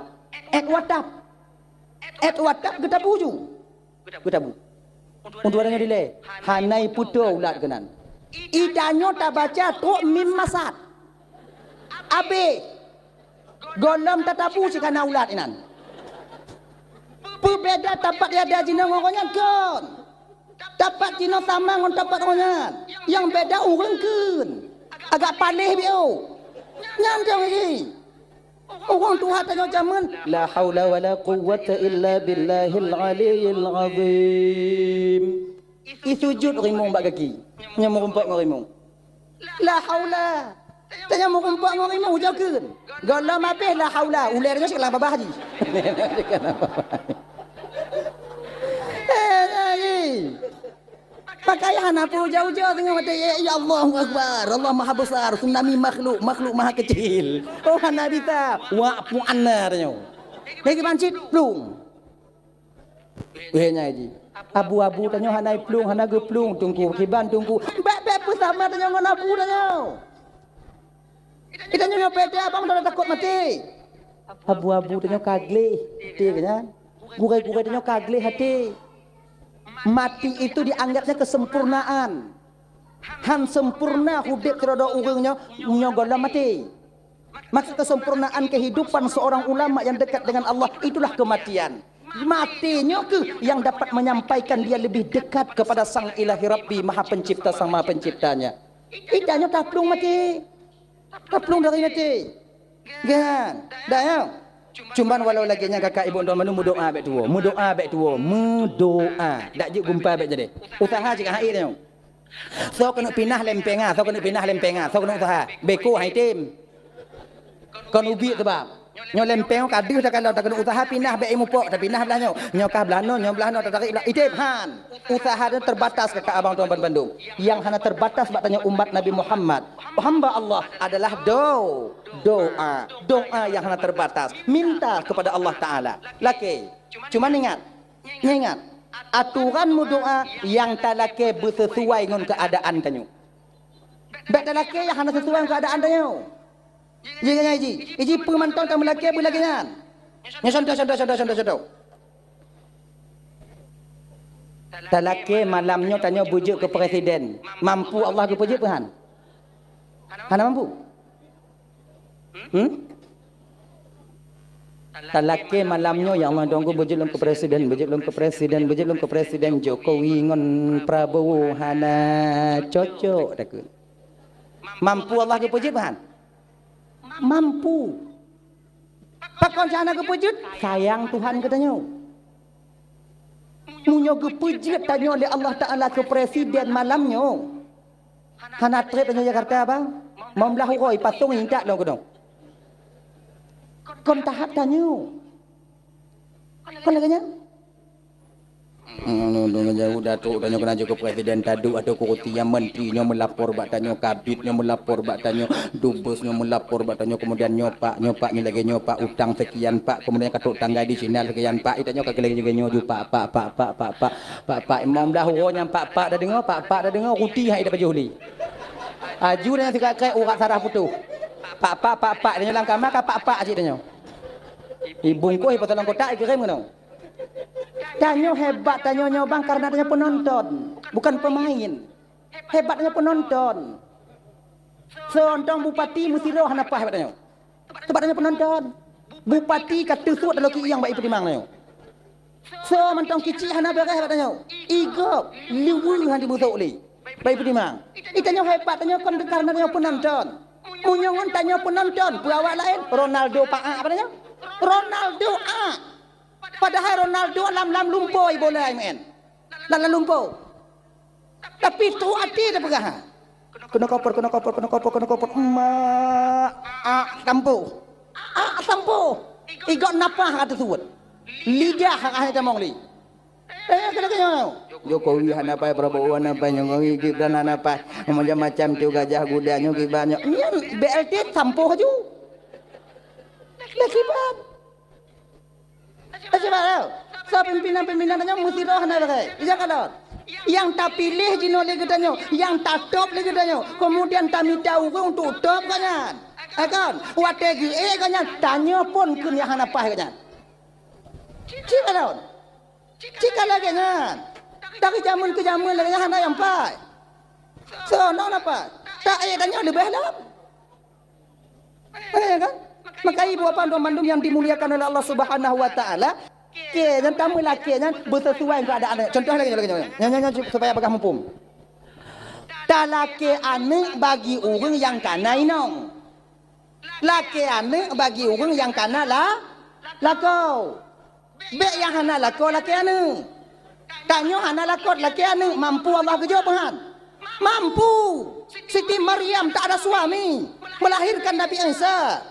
watab getabu ju getabu untuk adanya dile hanai putu ulat kenan idanyo tak baca tok mim masat abe golom tatapu sikana ulat inan berbeda tapat ada jina ngonya kon tapat jina sama ngon tapat ngonya yang beda urang keun agak palih bio nyandang lagi orang Tuhan tanya jaman la haula wala quwwata illa billahil aliyil azim isujud rimong bak kaki nya merumpak ngrimong la haula tanya merumpak ngrimong ujakeun golam apeh la haula ulernya sekala babah haji pakai hana pu jauh-jauh tengok mata ya Allahu Akbar Allah Maha Besar tsunami makhluk Maha kecil oh hana bisa wa pu anna tanya lagi pancit plung nya ji abu-abu tanya hana plung hana geplung tungku kiban tungku bek pu sama tanya ngon abu tanya kita nyo pete abang dah takut mati abu-abu tanya kagle hati kanya gurai-gurai tanya kagle hati mati itu dianggapnya kesempurnaan han sempurna hidup tiada urangnya nyogola mati maksud kesempurnaan kehidupan seorang ulama yang dekat dengan Allah itulah kematian matinya ke yang dapat menyampaikan dia lebih dekat kepada sang ilahi Rabbi Maha Pencipta sang Maha Penciptanya idanya taplung mati taplung dari mati kan dah ya cuman walau lagi nya kakak ibu ndak menu doa bek tuo doa dak je gumpa bek jadi usaha cik hai tengok so kena pindah lempenga so kena usaha beko hai tim kon ubi sebab Nyo lempeng kadih tak kalau tak kena usaha pindah be ilmu pok tapi pindah belah nyo kah belano tak tarik belah itip han usaha dia terbatas ke abang tuan Bandung yang hanya terbatas batanya umat Nabi Muhammad hamba Allah adalah doa yang hanya terbatas minta kepada Allah Taala laki cuma ingat aturanmu doa yang tak laki bersesuai dengan keadaan tanyo bet tak laki yang hanya sesuai dengan keadaan tanyo Iji pemantau tak melaki apa lagi kan? Contoh. Tak laki malamnya tanya bujuk ke presiden. Mampu Allah ke pujuk Tuhan? Mana mampu? Tak laki malamnya ya Allah tunggu bujuk ke presiden Jokowi ngon Prabowo hana cocok takut. Mampu Allah ke pujuk Tuhan? Mampu. Pakon jana kepujut sayang Tuhan katanya. Munyo kepujut tanya oleh Allah Taala ke presiden malamnya. Hana trip tanya Jakarta bang. Mau belah uroi patung indak dong kodong. Kon tahap tanya. Kon laganya? Jauh datuk tanya kena juga presiden tadu atau kurutinya menterinya melapor batanya kabitnya melapor batanya dubesnya melapor batanya kemudian nyopak ni lagi nyopak utang sekian pak kemudian katuk tangga di sini sekian pak itanya kagak lagi juga nyoju pak imam dah huronya pak dah dengar ruti hai dah bajuli aju dengan sikak kai urat sarah putu pak dia dalam kamar ka pak cik tanya ibungku pasal kota kirim ngono. Tanya hebat tanya bang karena tanya penonton bukan pemain hebatnya penonton seondong bupati mesti roh apa hebat tanya sebab tanya penonton bupati kata suat dalam ki yang baik petimang tanya so mentong kicik hana beres hebat tanya igop liwu handi busuk li baik petimang itanya hebat tanya kan karena tanya penonton munyongon tanya penonton perawak lain Ronaldo apa tanya Ronaldo padahal Ronaldo lam lumpur bola main. Lam lumpur. Tapi tu hati dah pegah. Kena kopor. Tampu. Igot napah kata suut. Lidah hak tamong li. Kena. Jokowi hana pai Prabowo hana pai nyongi Gibran hana pai. Macam-macam tu gajah gudanya banyak. Ni BLT tampu haju. Lagi bab. So pimpinan-pimpinannya mesti roh na bagai. Iya kalau yang tak pilih jino lagi katanya, yang tak top lagi katanya. Kemudian tak minta uang untuk top kanyan. Kan? Wategi kanyan tanya pun kun yang apa kanyan. Cika lagi kanyan. Tak kejamun lagi hana yang pai. So non apa? Tak tanya lebih dalam. Kan? Maka ibu bapa tuan Bandung yang dimuliakan oleh Allah Subhanahu wa taala, dan tamu lakinya bersesuaian keadaan. Contoh lagi. Nyanyi supaya bagah mumpung. Laki ane bagi orang yang kana inong. Laki ane bagi orang yang kana lakau. Be yang hana lakau laki ane. Tanyo hana lakau laki ane mampu Allah kejawaban. Mampu. Siti Maryam tak ada suami, melahirkan Nabi Isa.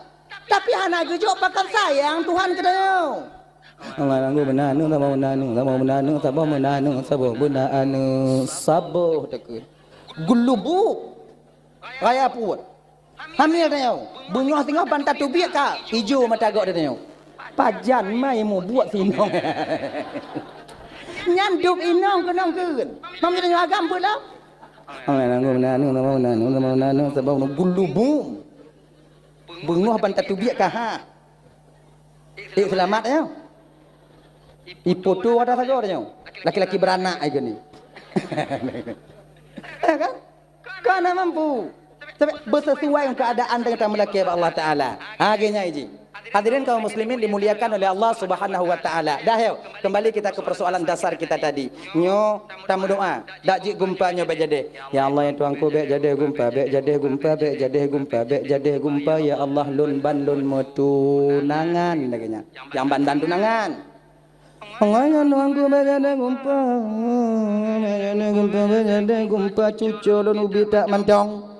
Tapi hana gejo pakai sayang Tuhan katanya. Allah nanggu menanu sabar menanu sabar takut. Gulubu raya puat. Hamil tanya. Bunyo tengah pantat tu biak ka. Hijau mata gok tanya. Pajan mai mu buat sinong. Nyanduk inong kenong keun. Mam tanya agam pula. Allah nanggu menanu sabar gulubu. Bunguh pantat tu biak ka ha. Selamat ya. Ipotu ada saja orangnya. Laki-laki beranak ai gini. Kan? Karena mampu. Tapi bersesuai dengan keadaan dengan melaki Allah Taala. Akhirnya ini. Hadirin kaum muslimin dimuliakan oleh Allah Subhanahu wa taala. Dah yuk, kembali kita ke persoalan dasar kita tadi. Nyo tamu doa, dak jik gumpa nyo bejade. Ya Allah ya Tuanku bek jade gumpa, bek jade gumpa, bek jade gumpa, bek jade gumpa ya Allah lun ban lun motu nangan laganya. Yang ban dan tunangan. Ngaya Tuanku bek jade gumpa, bek jade gumpa, bek jade gumpa cucu lun ubi tak mantong.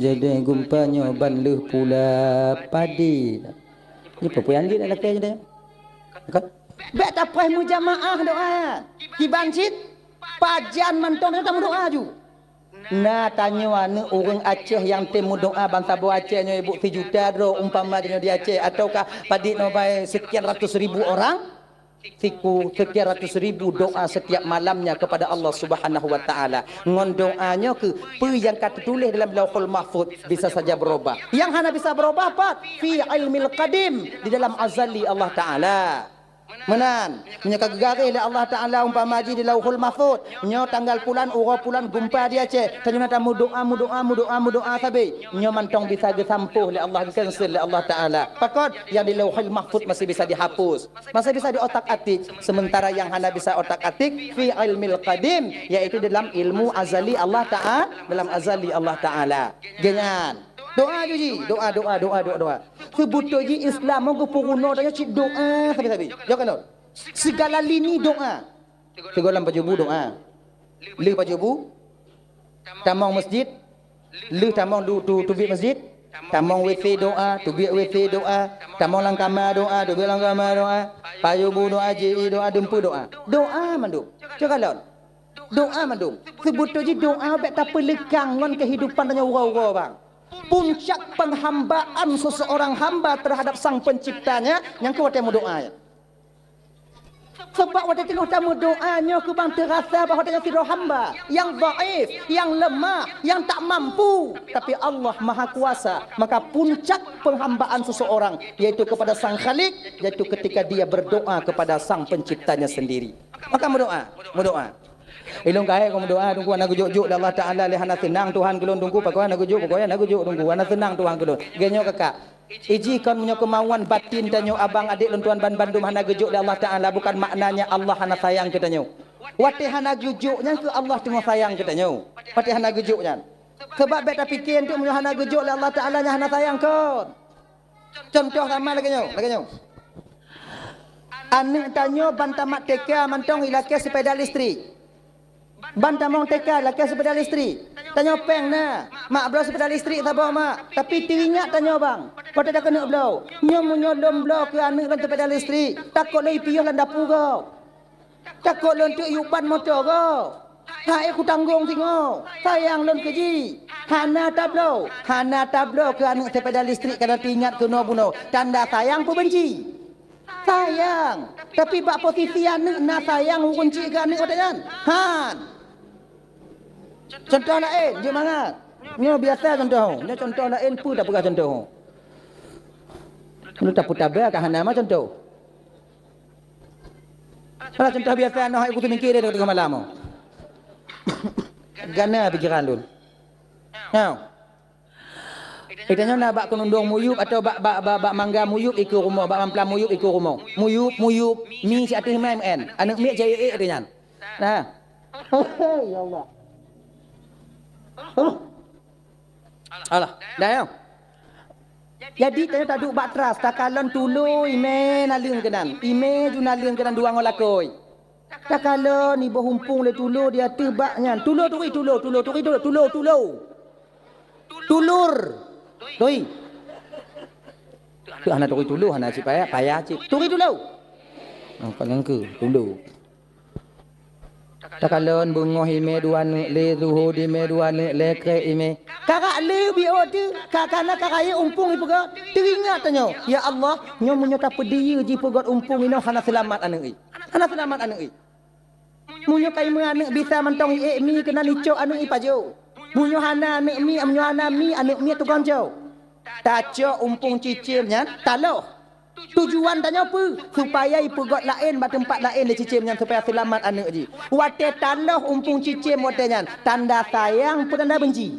Jadi gumpanya banleh pula padi. Ni perpuyan dia nak laki je dia. Kan? Bek tak payah mujamaah doa. Kibancit pajan mantong kita doa ju. Nah tanya ana orang Aceh yang temu doa bangsa bo Acehnya ibu 3 juta ro umpama dia di Aceh ataukah padi no bae sekian ratus ribu orang sekian ratus ribu doa setiap malamnya kepada Allah Subhanahu wa taala. Ngon doanya ke pe yang kata tulis dalam Lauhul Mahfuz bisa saja berubah. Yang hanya bisa berubah apa? Fi ilmil qadim, di dalam azali Allah taala. Menan nya kagare le Allah taala umpama di Lauhul Mahfuz nyo tanggal bulan ura bulan gumpa dia Aceh tanya tamu doa sabe nyo mantong bisa disampuh le Allah cancel le Allah taala. Pakot yang di Lauhul Mahfuz masih bisa dihapus, masih bisa diotak-atik, sementara yang hanya bisa otak-atik fi ilmil qadim, yaitu dalam ilmu azali Allah taala, dalam azali Allah taala. Genyan doa je, doa. Sebuto je Islam mau puruno tanya cik doa sabi-sabi. Jangan lo. Segala lini doa. Tegolam pajubu doa. Lu pajubu. Tamang masjid. Lu tamang tu bi masjid. Tamang WC doa, tu bi WC doa. Tamang lang kamar doa, tu bi lang kamar doa. Pajubu doa, ji doa, dempu doa. Doa mandum. Jangan lo. Doa mandum. Sebuto je doa bek tak pelekang ngon kehidupan tanya ura-ura bang. Puncak penghambaan seseorang hamba terhadap sang penciptanya yang kuat yang doa. Sebab waktu tengok tamu doanya ku bang terasa bahawa dia tidak hamba yang dhaif, yang lemah, yang tak mampu, tapi Allah Maha Kuasa. Maka puncak penghambaan seseorang yaitu kepada sang Khalik, yaitu ketika dia berdoa kepada sang penciptanya sendiri. Maka berdoa. Ilung kae kau doa tunggu anak gujuk Allah taala le hana senang Tuhan kulun tunggu pakoy anak gujuk tunggu anak senang Tuhan kulun genyo kakak iji kon punya kemauan batin tanyo abang adik lentuan ban bandum hana gujuk Allah taala bukan maknanya Allah hana sayang kita nyo wate hana gujuknya ke Allah tengah sayang kita nyo wate hana gujuknya sebab beta fikir untuk punya hana gujuk Allah taala nya hana sayang kon contoh sama lagi nyo anak tanyo bantamak teka mantong ilake sepeda listrik. Bantamong teka laki sepeda listrik. Tanya peng na. Mak bro sepeda listrik tak bawa mak. Tapi teringat tanya bang. Kau tak kena bro. Nyo bro ke anak kan sepeda listrik. Takut lagi piyah lan dapur kau. Takut lon tu yupan motor kau. Hai aku tanggung tengok. Sayang lon keji. Hana tablo ke anak sepeda listrik kalau teringat kena bunuh. Tanda sayang pun benci. Sayang. Tapi bak posisi anak nak sayang kunci ke anak kau tak Han. Contoh lain, dia mangat. Ni biasa contoh. Ni contoh lain pun tak pernah contoh. Lu tak putar ber kan nama contoh. Kalau contoh biasa noh aku tu mikir dia tengah malam. Gana pikiran lu. Now. Itanya nak bak kenundung muyup atau bak mangga muyup ikut rumah, bak mamplam muyup ikut rumah. Muyup mi si atas MN. Anak mi jaya dia. Nah. Ya Allah. Alah, dah ya. Jadi tanya tak duk bak teras, takalon tulu ime nalung kenan. Ime ju nalung kenan dua ngolakoi. Takalon ni berhumpung le tulu dia tebaknya. Tulur. Tui. Tu anak tulu anak si payah cip. Turi tulu. Pangang ke tulu. Takalon bungoh ime duan le zuhu di me duan le kre ime. Kakak le bio tu kakana kakaya umpung ibu kau. Teringat tanya. Ya Allah, nyo munyo tak pedia ji pegot umpung ino hana selamat anak i. Munyo kai anak bisa mentong mi kena licok anak i pajo. Munyo hana anak mi anak mi tu konjo. Taco umpung cicimnya taloh. Tujuan tanya apa? Supaya ipugot lain bat tempat lain le cicimnya supaya selamat anak ji. Wate taloh umpung cicim watenya. Tanda sayang pun tanda benci.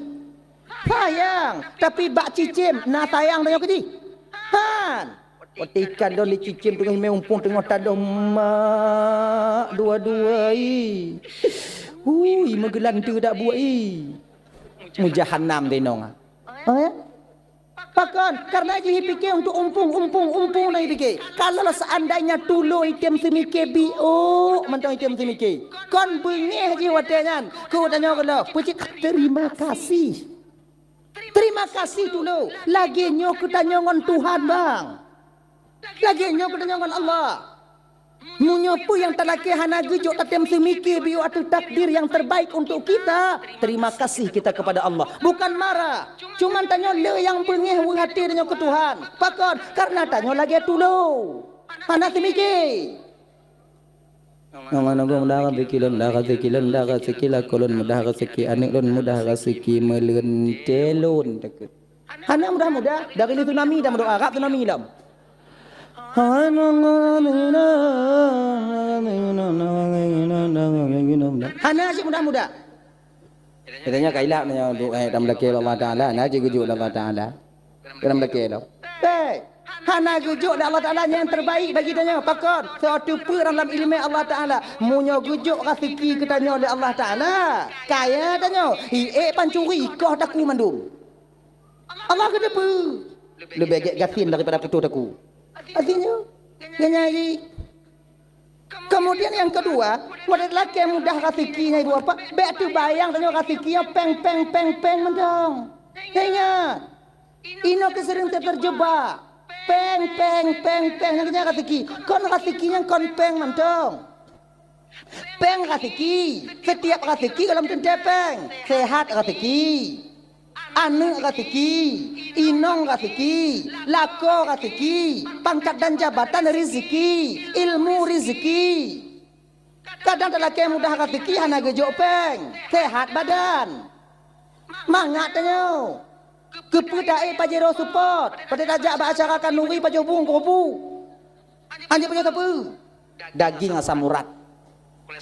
Sayang, tapi bak cicim na sayang tanya ke ji. Han. Wate ikan don le cicim tengah me umpung tengah tadoh mak dua-dua i. Hui megelan tu dak buat i. Mujahannam denong. Ya? Pakon, karena dia fikir untuk umpung na fikir. Kalau seandainya tulo item semikir bio, mentang item semikir. Kon bengih je watengan. Ku tanya kalau, pucik terima kasih. Terima kasih tulo. Lagi nyo kita nyon Tuhan bang. Lagi nyo kita nyon Allah. Munyopu yang telaki hana gujuk tatem semikir bio atau takdir yang terbaik untuk kita. Terima kasih kita kepada Allah. Bukan marah. Cuma tanya le yang bengih hati dengan ke Tuhan. Pakon karena tanya lagi tulo. Hana semikir. Nama mudah bikilan dah sekilan dah sekila kolon mudah seki anik lon mudah seki melun telon deket. Hana mudah dari tsunami dah berdoa Arab tsunami dah. Hana asyik mudah. Katanya kailak nanya untuk dalam laki Allah Ta'ala. Hana asyik gujuk Allah Ta'ala. Dalam laki Allah. Hana gujuk Allah Ta'ala yang terbaik bagi tanya. Pakon. Suatu per dalam ilmu Allah Ta'ala. Munyo gujuk rasiki ketanya oleh Allah Ta'ala. Kaya tanya. Pancuri kau taku mandum. Allah kata apa? Lebih agak gasin daripada putus taku. Artinya, nyanyi. Kemudian yang kedua, model lelaki yang mudah rasikinya ibu apa? Baik tu bayang tanya rasikinya peng mendong. Ingat, ino kesering terjebak. Peng, namanya rasiki. Kon rasikinya kon peng mendong. Peng rasiki. Setiap rasiki dalam tentu peng. Sehat rasiki. Anu rasiki, inong rasiki, lako rasiki, pangkat dan jabatan rezeki, ilmu rezeki. Kadang lelaki mudah rasiki hana gejok peng, sehat badan. Mangat tanya. Kepudai pajero support, pada dajak beracara kanuri pajo bung kopu. Anjir pajo apa? Daging asam urat,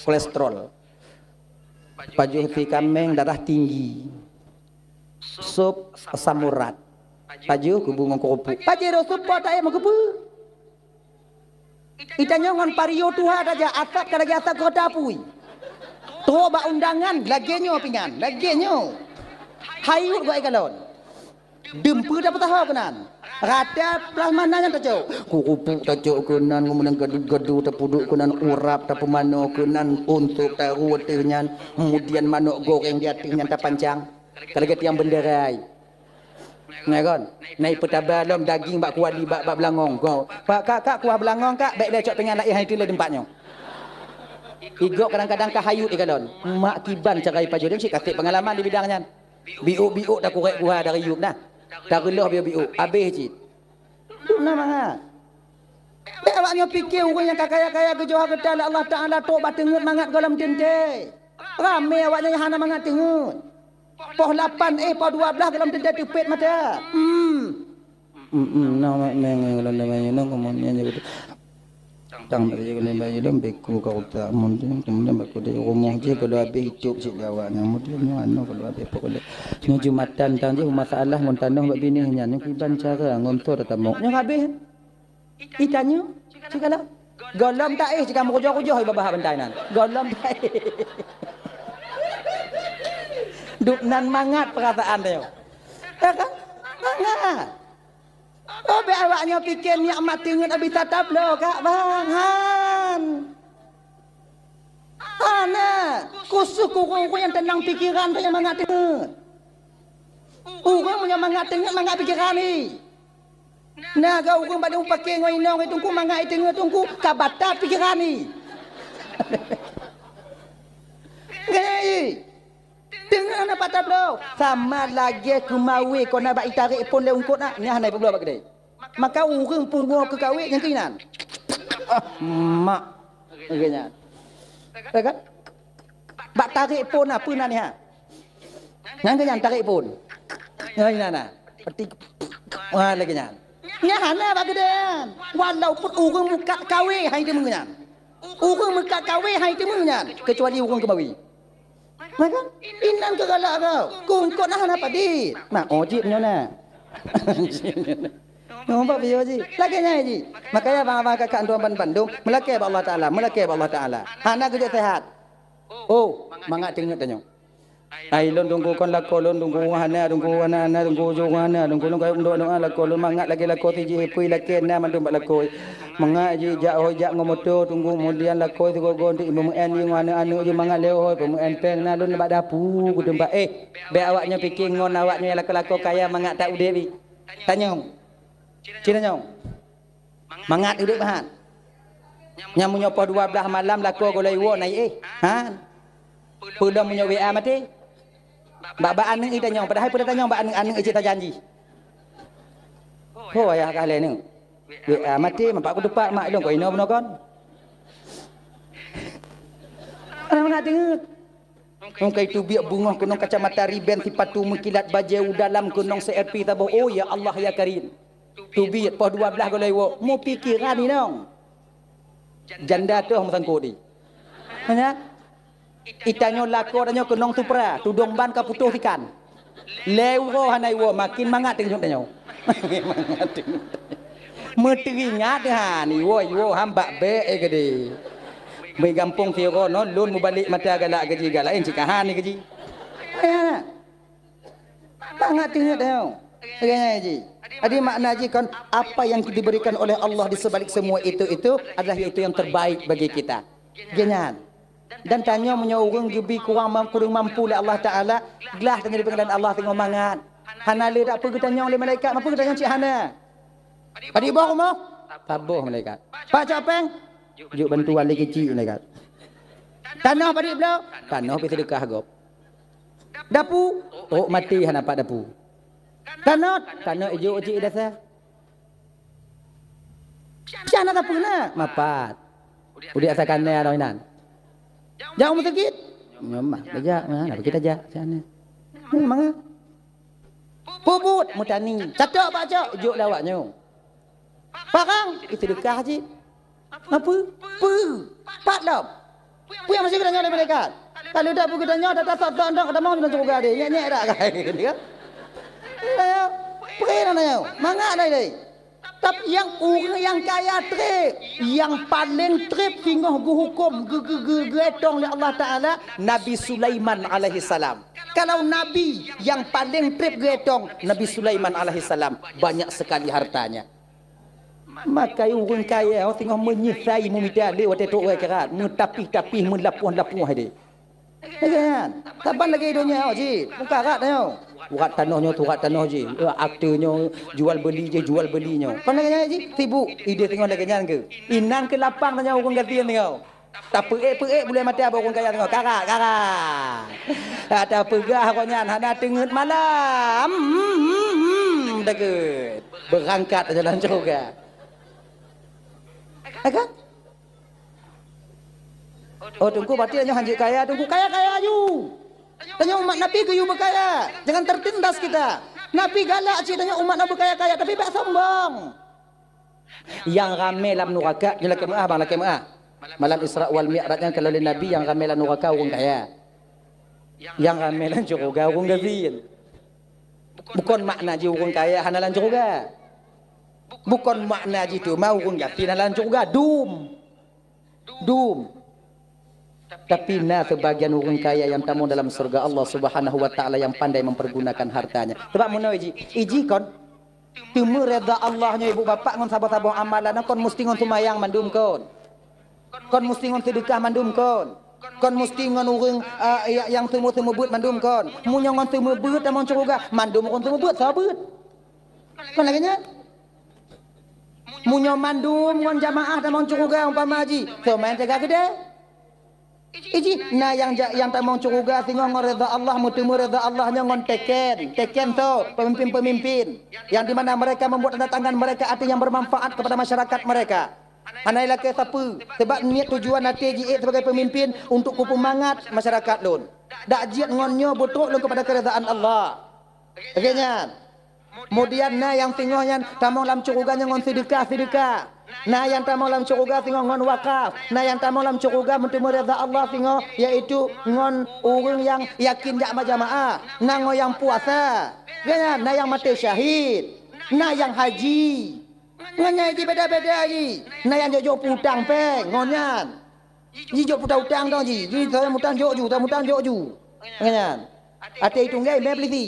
kolesterol. Pajo hati kameng darah tinggi. Sup asam urat. Paju kubungan kopu. Pajero support ayam kopu. Itanya ngon pario tuha aja asap kada asap kota pui. Tuh ba undangan lagenyo pingan, lagenyo. Hayut gua ikalon. Dempu dapat tahu kenan. Rata plasmananya tajo. Kukupu tajo kenan kemudian gadu tapuduk kenan urap tapumano kenan untuk taruh ternyan kemudian manuk goreng di atingnya tapancang. Kalau kita yang benderai. Nah kan, naik petabalom daging bak kuali bak belangong. Kau, Pak kak kuah belangong kak, baik lecok pengen lagi hari tu le tempatnya. Igok kadang-kadang kahayut ikalon. Mak kiban carai paju dia mesti kasih pengalaman di bidangnya. Biuk dah kurek kuah dari yub nah. Dah gelah biuk habis cik. Tu nama ha. Baik awaknya fikir orang yang kaya-kaya kejoha ketal Allah Taala tok batengut mangat dalam tente. Ramai awaknya yang hana mangat tengut. Poh 8 poh 12 dalam tenda tupet mata. Nama mengelon namanya nong kemudian jadi tang dari kalau bayi dom beku kau tak mungkin kemudian beku dia rumah je kalau habis hidup si jawabnya kemudian yang anu kalau habis pokoknya ni jumatan tang je masalah ngon tanah buat bini nya ni kiban cara ngontor tamu yang habis ikannya cikala golom tak jika mau kujoh babah bentainan golom tak Duknan mangat perkataan dia. Ya kan? Mangat. Oh, be awaknya fikir nikmat tingut abi tatap lo kak bangan. Ana, kusuk kurung yang tenang pikiran tu yang mangat tingut. Urang punya mangat tingut mangat pikiran ni. Nah, kau urang pada pakai ngoi nong itu ku mangat tingut tungku kabatat pikiran ni. Gay. Tengah nak patah belum? Sama lagi kumawi kau nak baik tarik pun le ungkut nak. Ni hanai belum bagi dia. Maka urang pungo ke kawin yang kinan. Mak. Agaknya. Kan? Bak tarik pun apa nak ni ha? Yang kenyan tarik pun. Ngai nana. Peti. Wah lagi nyan. Nya hana bagi dia. Walaupun urang muka kawin hai dia mengenyan. Urang muka kawin hai dia mengenyan. Kecuali urang kebawi. Maka inan ke galak kau. Kungkot nah apa di? Mak ojib nyo na. Nampak video ji. Lagi nya ji. Makanya bang kakak tuan Bandung melaki Allah Taala, melaki Allah Taala. Anak kerja sehat. Oh, mangat tengok tanya. ai lon tunggu kon lako lon tunggu hana tunggu ana tunggu jongana tunggu lon kayung doa doa lako lon mangat lagi lako tiji pui laki na mandum lako mangat ji jak ho jak ngomoto tunggu kemudian lako tu go untuk imam en yang ana anu je mangat leo pemu en peng na lon bak dapu ku tempat be awaknya fikir ngon awaknya lako kaya mangat tak ude bi tanyong cina nyong mangat ude bahan nyamu nyopo 12 malam lako golai wo naik ha pulang punya WA mati Mbak aneng ita nyong padahal pada tanya mbak aneng ita janji. Oh ayah kalian ni. Mati mampak aku depak mak dong kau ino benar kan? Orang nak dengar. Mungkin itu biak bunga kunong kacamata riben sifat tu mengkilat bajau dalam kunong CRP tabah. Oh ya Allah ya Karim. Tu biak pah 12 kau lewat. Mau pikiran ni dong. Janda tu orang sangkut di. Mana? Itanyo lako danyo kenong tupra tudong ban ka putuh ikan lewo hanai wo makin mangat tengok danyo meteringat ha ni wo hamba be gede me gampung tiro no lun mu balik mata galak gaji galain cikahan ni gaji ya mangat tengok danyo kayaknya ji adi makna ji kan apa yang diberikan oleh Allah di sebalik semua itu adalah itu yang terbaik bagi kita jangan. Dan tanya menyurung gebi kurang mampu oleh Allah Ta'ala gelah tanya di pengadilan Allah tengok mangat hana le tak pergi tanya oleh malaikat mampu tanya cik hana adik bawah rumah tabuh malaikat pak capeng juk bantuan lagi kecil malaikat tanah padik belau tanah pergi sedekah gop dapu oh mati hana pak dapu tanah ijo cik dasar siapa tak pernah mapat udah asalkan ni ada inan jauh masjid. Nyomah, beja, mana kita aja sana. Mana? Puput mutani. Catok pak cok, juk lawaknya. Parang itu dekah haji. Apa? Pak dah. Pu yang masih kita nyala mereka. Kalau dah pu kita nyala dah tak dah kita mau kita juga dia. Nyek dak kai dia. Ayo, pergi nanya. Mangak dah dia. Tapi yang orang yang kaya trip, yang paling trip tinggal hukum getong oleh Allah Ta'ala, Nabi Sulaiman alaihi salam. Kalau Nabi yang paling trip getong, Nabi Sulaiman alaihi salam, banyak sekali hartanya. Maka orang kaya, orang tengah menyisai memita dia, waktu itu orang kerat, mentapih-tapih, melapuh-lapuh dia. Kan? Taban lagi dunia, ji, bukan rat dia. Urat tanahnya tu urat tanah je. Aktornya jual belinya. Kan lagi je sibuk. Ide tengok lagi nyan ke. Inan ke lapang tanya orang gantian tengok. Tak peek boleh mati apa orang kaya tengok. Karak. Ada pegah kau nyan hana tengut malam. Dekat. Berangkat jalan juga. Kan? Oh tunggu berarti hanya hanjik kaya, tunggu kaya ju. Tanya umat Nabi ke you berkaya. Jangan tertindas kita. Nabi galak cik tanya umat Nabi kaya-kaya tapi tak sombong. Yang ramai dalam neraka je laki maaf bang laki maaf. Malam Isra wal Mi'rajnya kalau oleh Nabi yang ramai dalam neraka orang kaya. Yang ramai dalam syurga orang gazil. Bukan makna je orang kaya hana dalam syurga. Bukan makna je tu mau orang gazil dalam syurga. Dum. Tapi sebagian orang kaya yang tamu dalam surga Allah Subhanahu wa taala yang pandai mempergunakan hartanya. Sebab mun iji kon temu redha Allahnya ibu bapa ngon sabar-sabar amalan kon mesti ngon sumayang mandum kon. Kon mesti ngon sedekah mandum kon. Kon mesti ngon urang yang temu beut mandum kon. Mun ngon temu beut amon surga mandum kon temu beut sabut. Kon laginya mun mandum ngon jamaah amon surga umpama haji. So main jaga gede. Iji, nah yang tak mau curuga tengok ngereda Allah, mutemu reda Allahnya ngon teken tu pemimpin-pemimpin yang di mana mereka membuat tanda tangan mereka ada yang bermanfaat kepada masyarakat mereka. Anai laki siapa? Sebab niat tujuan nanti JE sebagai pemimpin untuk kupumangat masyarakat lun. Dak jiat ngonyo betul lun kepada keredaan Allah. Okeynya. Kemudian yang tengoknya tamu dalam curuganya ngon sedekah. Yang tamu dalam curuga tengok ngon wakaf. Yang tamu dalam curuga mentemu redha Allah tengok iaitu ngon orang yang yakin jamaah. Ngo yang puasa. Yang mati syahid. Yang haji. Ngonya haji beda-beda haji. Yang jok putang peng ngonyan. Ji jok putang utang dong ji. Ji saya mutang jok ju, Ngonya. Ate itu ngai me beli si.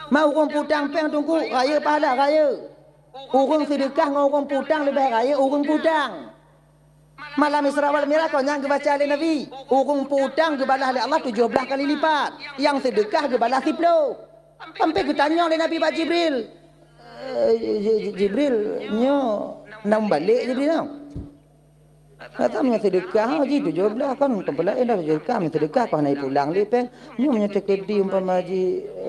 Mau orang putang peng tunggu raya pahala raya. Orang sedekah dengan orang putang lebih raya orang putang. Malam Isra wal Mi'raj kau yang kebaca oleh Nabi. Orang putang kebalah oleh Allah 17 kali lipat. Yang sedekah kebalah 10. Sampai ku tanya oleh Nabi Pak Jibril. Jibril nyo nam balik Jibril tau. Kata punya sedekah haji 17 kan tempelai dah sedekah punya sedekah kau naik pulang dia peng. Nyo punya tekedi umpama haji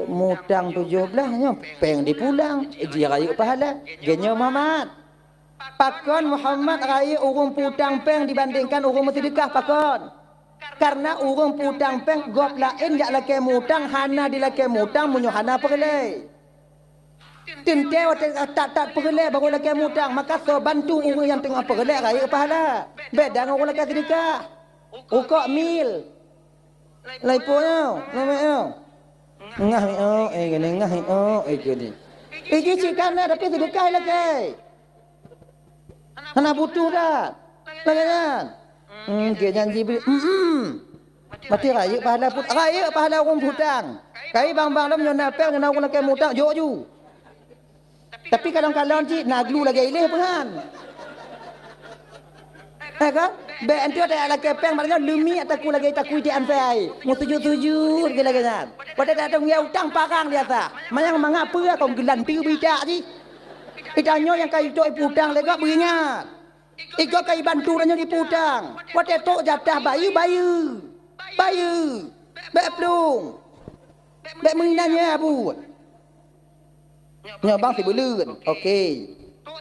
mutang 17 nyo peng di pulang. Ji raya pahala. Genyo Muhammad. Pakon Muhammad raya orang putang peng dibandingkan orang sedekah pakon. Karena orang putang peng gop lain jak laki mutang hana di laki mutang munyo hana perlei. Tintew tak perlei baru laki mutang maka so bantu orang yang tengah perlei raya pahala. Beda dengan orang laki sedekah. Ukok mil. Laipo yo, nama yo. Ngah yo, gini ngah yo, gini. Iki cikana tapi sedekah lagi. Hana butuh dah. Lagian. Dia janji beli. Mati raya pahala put. Raya pahala orang hutang. Kai bang-bang dah menyona pel dengan orang laki mutang jok ju. Tapi kadang-kadang cik nak glu lagi ilih pengan. Kan? Be antu ada laki peng maknanya lumi ataku lagi takui di antai. Mu tuju-tuju lagi kan. Pada datang dia hutang parang biasa. Mayang mengapa kau gelan piu bidak ji. Itanyo yang kai tok putang lega beringat. Iko kai bantu danyo di putang. Wate tok jatah bayu. Be plung. Be menginanya abu. Nya bang si beleun. Okey.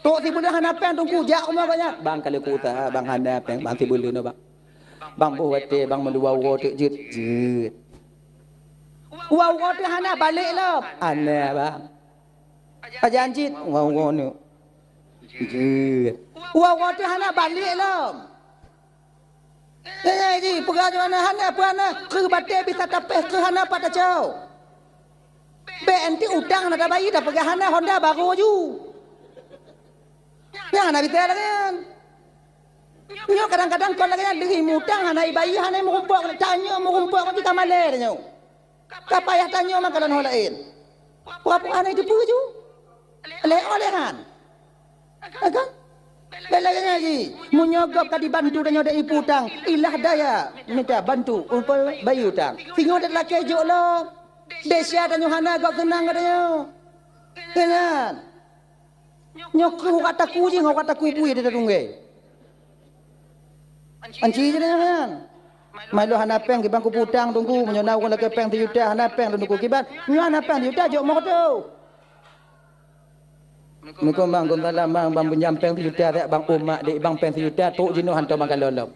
Tok si beleun hana pen tunggu jak umah banyak. Bang kalau ku usaha bang hana pen bang si beleun no bang. Bang bu wate bang mendua wo tek jut. Wow wo tek hana balik lah. Ana bang. Ajan cit wow ni. Wow tu hana balik lah. Jadi pergi mana hana puana ke batik bisa tapeh ke hana pada jauh. Be enti utang nak bayi dah pergi hana Honda baru ju. Ya hana bisa kan. Nyo kadang-kadang kau lagi diri mutang hana bayi hana merumpuk tanya merumpuk nanti kamale nyo. Kapayah tanya makalan hol lain. Apa hana itu puju. Oleh kan? Kan? Belakangnya ji, menyogok tadi bantu dan nyodai putang. Ilah daya, minta bantu untuk bayi hutang. Singo dah laki jok lo. Desya dan Yohana gak kenang katanya. Kan? Nyokru kata kuji, ngau kata kui bui dia tunggu. Anci je kan? Malu hana peng ke bangku putang tunggu menyonau kan lagi peng tiuta hana peng tunggu kiban. Nyo hana peng tiuta jok mau tu. Muka bang gon dalam bang penyampeng tiuta tak bang umak dek bang peng tiuta tok jino hantar makan lolong.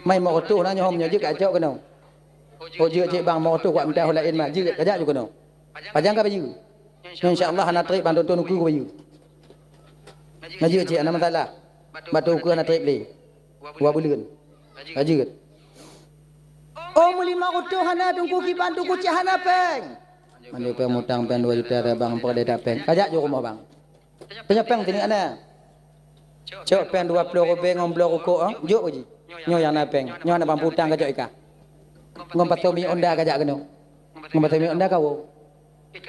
Mai mau tu nanya hom nyajik ajak kena. Ojo cik bang mau tu kuat minta lain mak jik ajak juga kena. Pajang ka baju. Insya-Allah hana trip bang tonton ku baju. Najik cik ana masalah. Batu ku hana trip le. 2 bulan. Ajik. Oh muli mau tu hana tunggu kiban tunggu cik hana peng. Mandi peng mutang peng 2 juta dah bang perle dak peng. Ajak jo rumah bang. Punya peng sini ana. Cok peng 20 robeng ngom blok rokok ah. Jok je. Nyo yang na peng. Nyo nak bang putang ka jok ika. Ngom patau mi onda ka jak kena. Ngom patau mi onda kau.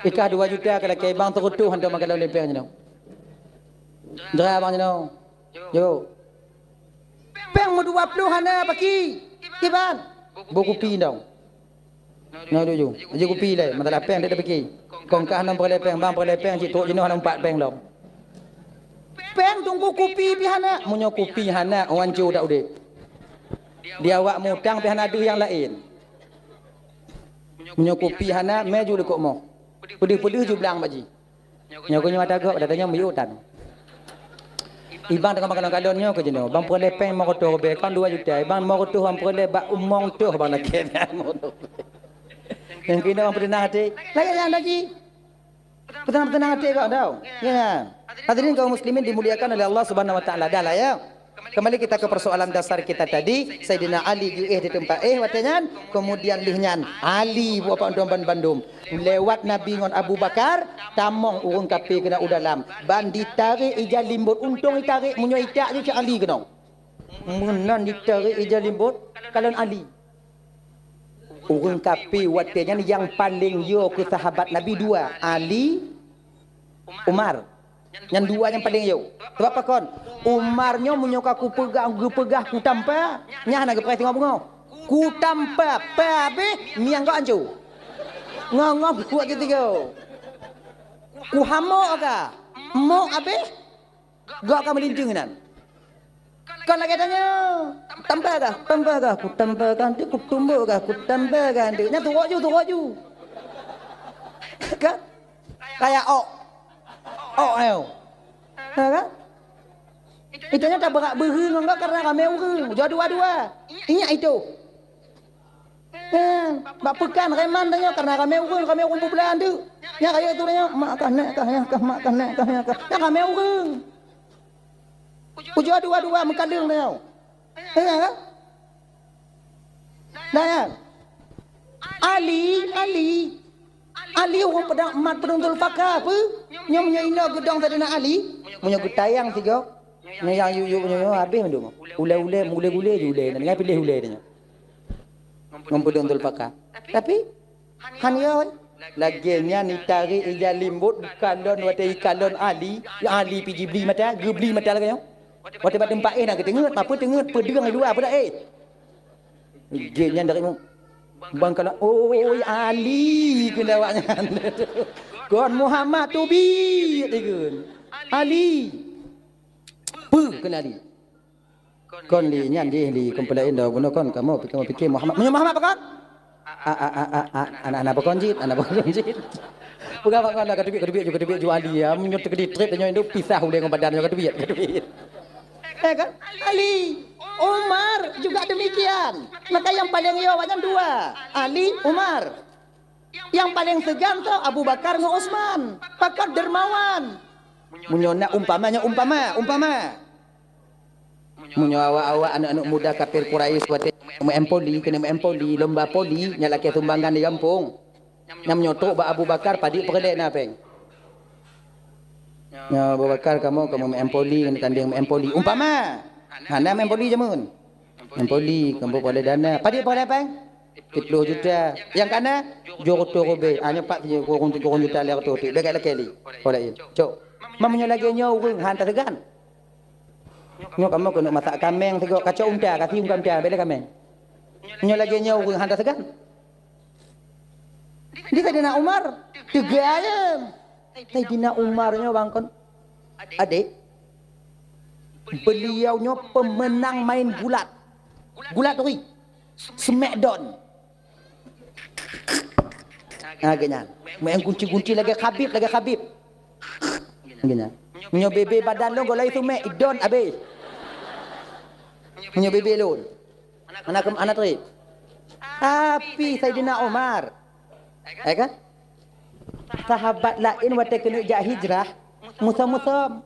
Ika 2 juta kalau ke bang terutuh hantar makan le peng nyo. Dra bang nyo. Yo. Peng mu 20 hana paki. Kiban. Buku pi dong. Nyo doju. Aje kopi le, masalah peng dia paki. Kong ka hanam perle peng bang perle peng cik tok jino hanam 4 peng dong. Peng tunggu kopi pi hana. Munyo kopi hana orang cu dak udik. Dia awak mutang pi hana ada yang lain. Munyo kopi hana meju dekok mo. Pedih-pedih ju belang baji. Nyo ko nyata gok datanya miutan. Ibang tengah makan kalonnya ke jeno. Bang perle peng mau to be kan 2 juta. Bang mau to bang perle bak umong tu bang nak kena. Yang kena bang pernah hati. Lagi yang lagi. Pernah hati kau tahu. Ya. Hadirin kaum muslimin dimuliakan oleh Allah Subhanahu wa taala. Dah lah ya. Kembali kita ke persoalan dasar kita tadi. Sayyidina Ali di di tempat watanya. Kemudian lihnya Ali buat Bandung. Lewat Nabi ngon Abu Bakar, tamong urung kapi kena udalam. Ban ditarik ijal limbut. Untung ditarik munyo itak je Ali kena. Menan ditarik ijal limbut kalon Ali. Orang kafir watenya ni yang paling yo ke sahabat Nabi dua, Ali, Umar. Yang dua yang paling yo. Sebab apa kon? Umarnya menyoka ku pegah ku tampa, nya nak ke tengok-tengok. Ku tampa pa be miang kau ancu. Ngop kuat gitu. Ku hamo ka. Mo abe? Gak ka melinting nan. Kan lagi tanya, tambah kah? Ku tambahkan, ku tumbuk kah? Ku tambahkan, nya turut ju. Kan? Kayak ayo. Kan? Itunya tak berak berheng enggak karena kami urang. Dua-dua. Ingat itu. Kan? Bak pekan reman tanya karena kami urang bulan tu. Nya kaya tu tanya, mak kah nak kah ya kah mak kah nak kah ya kah. Nya kami urang. Ujua dua mengkadang tau. Ya. Nah, Ali orang pedang emat pedang Zulfaqar apa? Nya punya ina gedang tadi nak Ali. Punya getayang tiga. Nya yang yu punya habis mendung. Ule-ule je ule. Dengan pilih ule dia. Ngempedang Zulfaqar. Tapi hanya laginya ni tarik ijal limbut kalon wate kalon Ali. Ali pergi beli mata, beli mata lagi. Waktu tempat nak ketengut, apa tengut pedang di luar apa dah Genya dari bang kalau Ali kena awaknya. Kon Muhammad tu bi tegun. Ali. Kena Ali. Kon li nyan li kompelain dah guna kon kamu fikir Muhammad. Muhammad apa kon? Anak-anak berkonjit. Bukan kon lah kedebik jual Ali ya, menyut kedip trip tanya itu pisah oleh dengan badan kedebik. Kan? Ali, Umar juga demikian. Maka yang paling awaknya dua, Ali, Umar. Yang paling segan tu Abu Bakar dengan Utsman. Pakar dermawan. Munyona umpama. Munyo awak anak-anak muda kafir Quraisy wate kena empoli lomba poli nyalaki sumbangan di kampung. Nyam nyotok ba Abu Bakar padi perlek na peng. Ya Abu Bakar kamu empoli tanding empoli umpama. Hana empoli jamun. Empoli kamu boleh dana. Padi boleh peng? 10 juta. Yang kana joto robe. Hanya 4 juta le tu. Dekat lekeli. Boleh. Cok. Mamnya lagi nyo urang hantar tegan. Nyo kamu kena masak kameng tengok kacau unta kasi unta bela kameng. Nyo lagi nyo urang hantar tegan. Dia Saidina Umar tegayam. Saidina Umarnya bangkon adik beliaunya pemenang main gulat tu Smackdown agaknya main kunci lagi Khabib agaknya punya bebe badan lo golai tu Smackdown abe punya bebe lo anak tu tapi Saidina Umar kan sahabat lain waktu kena jak hijrah musam-musam.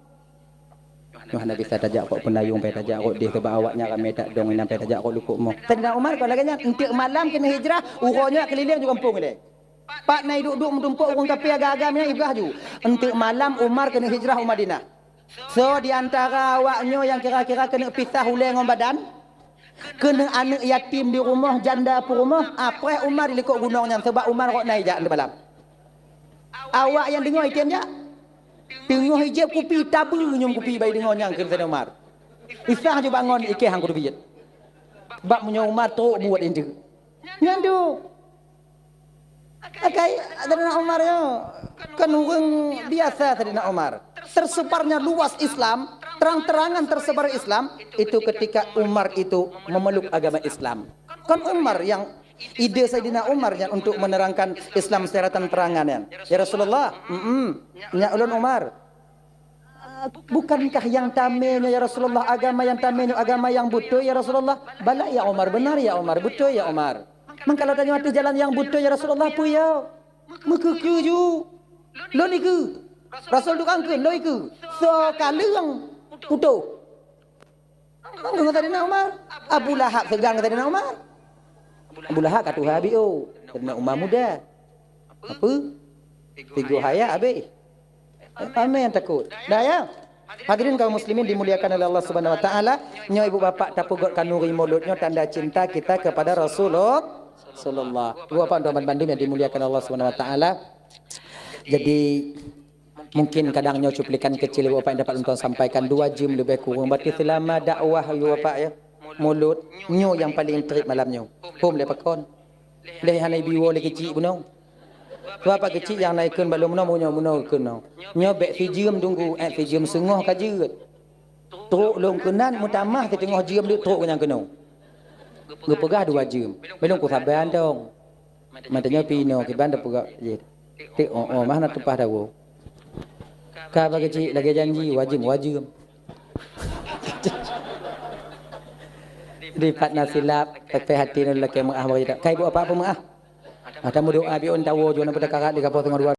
Yohana bisa tajak kok penayung pai tajak kok dia sebab awaknya ramai tak dong sampai tajak kok lukuk mo. Saidina Umar kalau lagi entik malam kena hijrah, urangnya keliling di kampung dia. Pak nai duduk mentumpuk orang kafir agak-agamnya ibrah ju. Entik malam Umar kena hijrah ke Madinah. So di antara awaknya yang kira-kira kena pisah ulai dengan badan, kena anak yatim di rumah, janda pun rumah, apa Umar dilikuk gunungnya sebab Umar kok naik jak di malam. Awak yang dengar ikannya tengah hijab kopi tabu nyum kopi bayi dengar yang kena Saidina Umar. Isah je bangun ikan hang kudu bijat. Bab punya Umar tu buat itu. Nyandu. Akai Saidina Umar yo kan orang biasa Saidina Umar. Tersebarnya luas Islam, terang-terangan tersebar Islam itu ketika Umar itu memeluk agama Islam. Kan Umar yang ide Saidina Umar yang untuk menerangkan Islam secara terang-terangan ya Rasulullah. Ya ulun Umar. Bukankah yang tamenya ya Rasulullah agama yang tamenya agama yang betul ya Rasulullah? Bala ya Umar, benar ya Umar, betul ya Umar. Mengkalau tanya waktu jalan yang betul ya Rasulullah apa ya? Mekeke ju. Lo ni ke? Rasul tu kan ke? Lo iku. So kaleng utuh. Dengan Saidina Umar. Abu Lahab segang Saidina Umar. Abu Lahab kata Habio, Saidina Umar muda. Apa? Tiga hayat habis. Apa yang takut? Dah ya. Hadirin kaum muslimin dimuliakan oleh Allah Subhanahu wa taala, nyo ibu bapa tapugot kanuri mulutnya tanda cinta kita kepada Rasulullah sallallahu. Dua apa untuk bandu yang dimuliakan Allah Subhanahu wa taala. Jadi mungkin kadangnya cuplikan kecil Bapak yang dapat untuk sampaikan 2 jam lebih kurang. Berarti selama dakwah Bapak ya. Mulut nyo yang paling trip malamnya. Pum le pakon. Le hanai biwo le kecil bunong. Bapak kecil yang naikkan balum no munyo kena. Nyo bek si jam tunggu si jam sengah kajeut. Teruk long kenan mutamah ke tengah jam dia teruk yang kena. Gepegah 2 jam. Belum ku sabar dong. Matanya pino ke banda pegak je. Tik mana tupah dawo. Ka bagi kecil lagi janji wajib. Ripat nasilap pepe hati nak ke maah bagi tak. Kai bu apa maah? Ada mu doa bi on tawo jona pada kakak di kapal tengah 2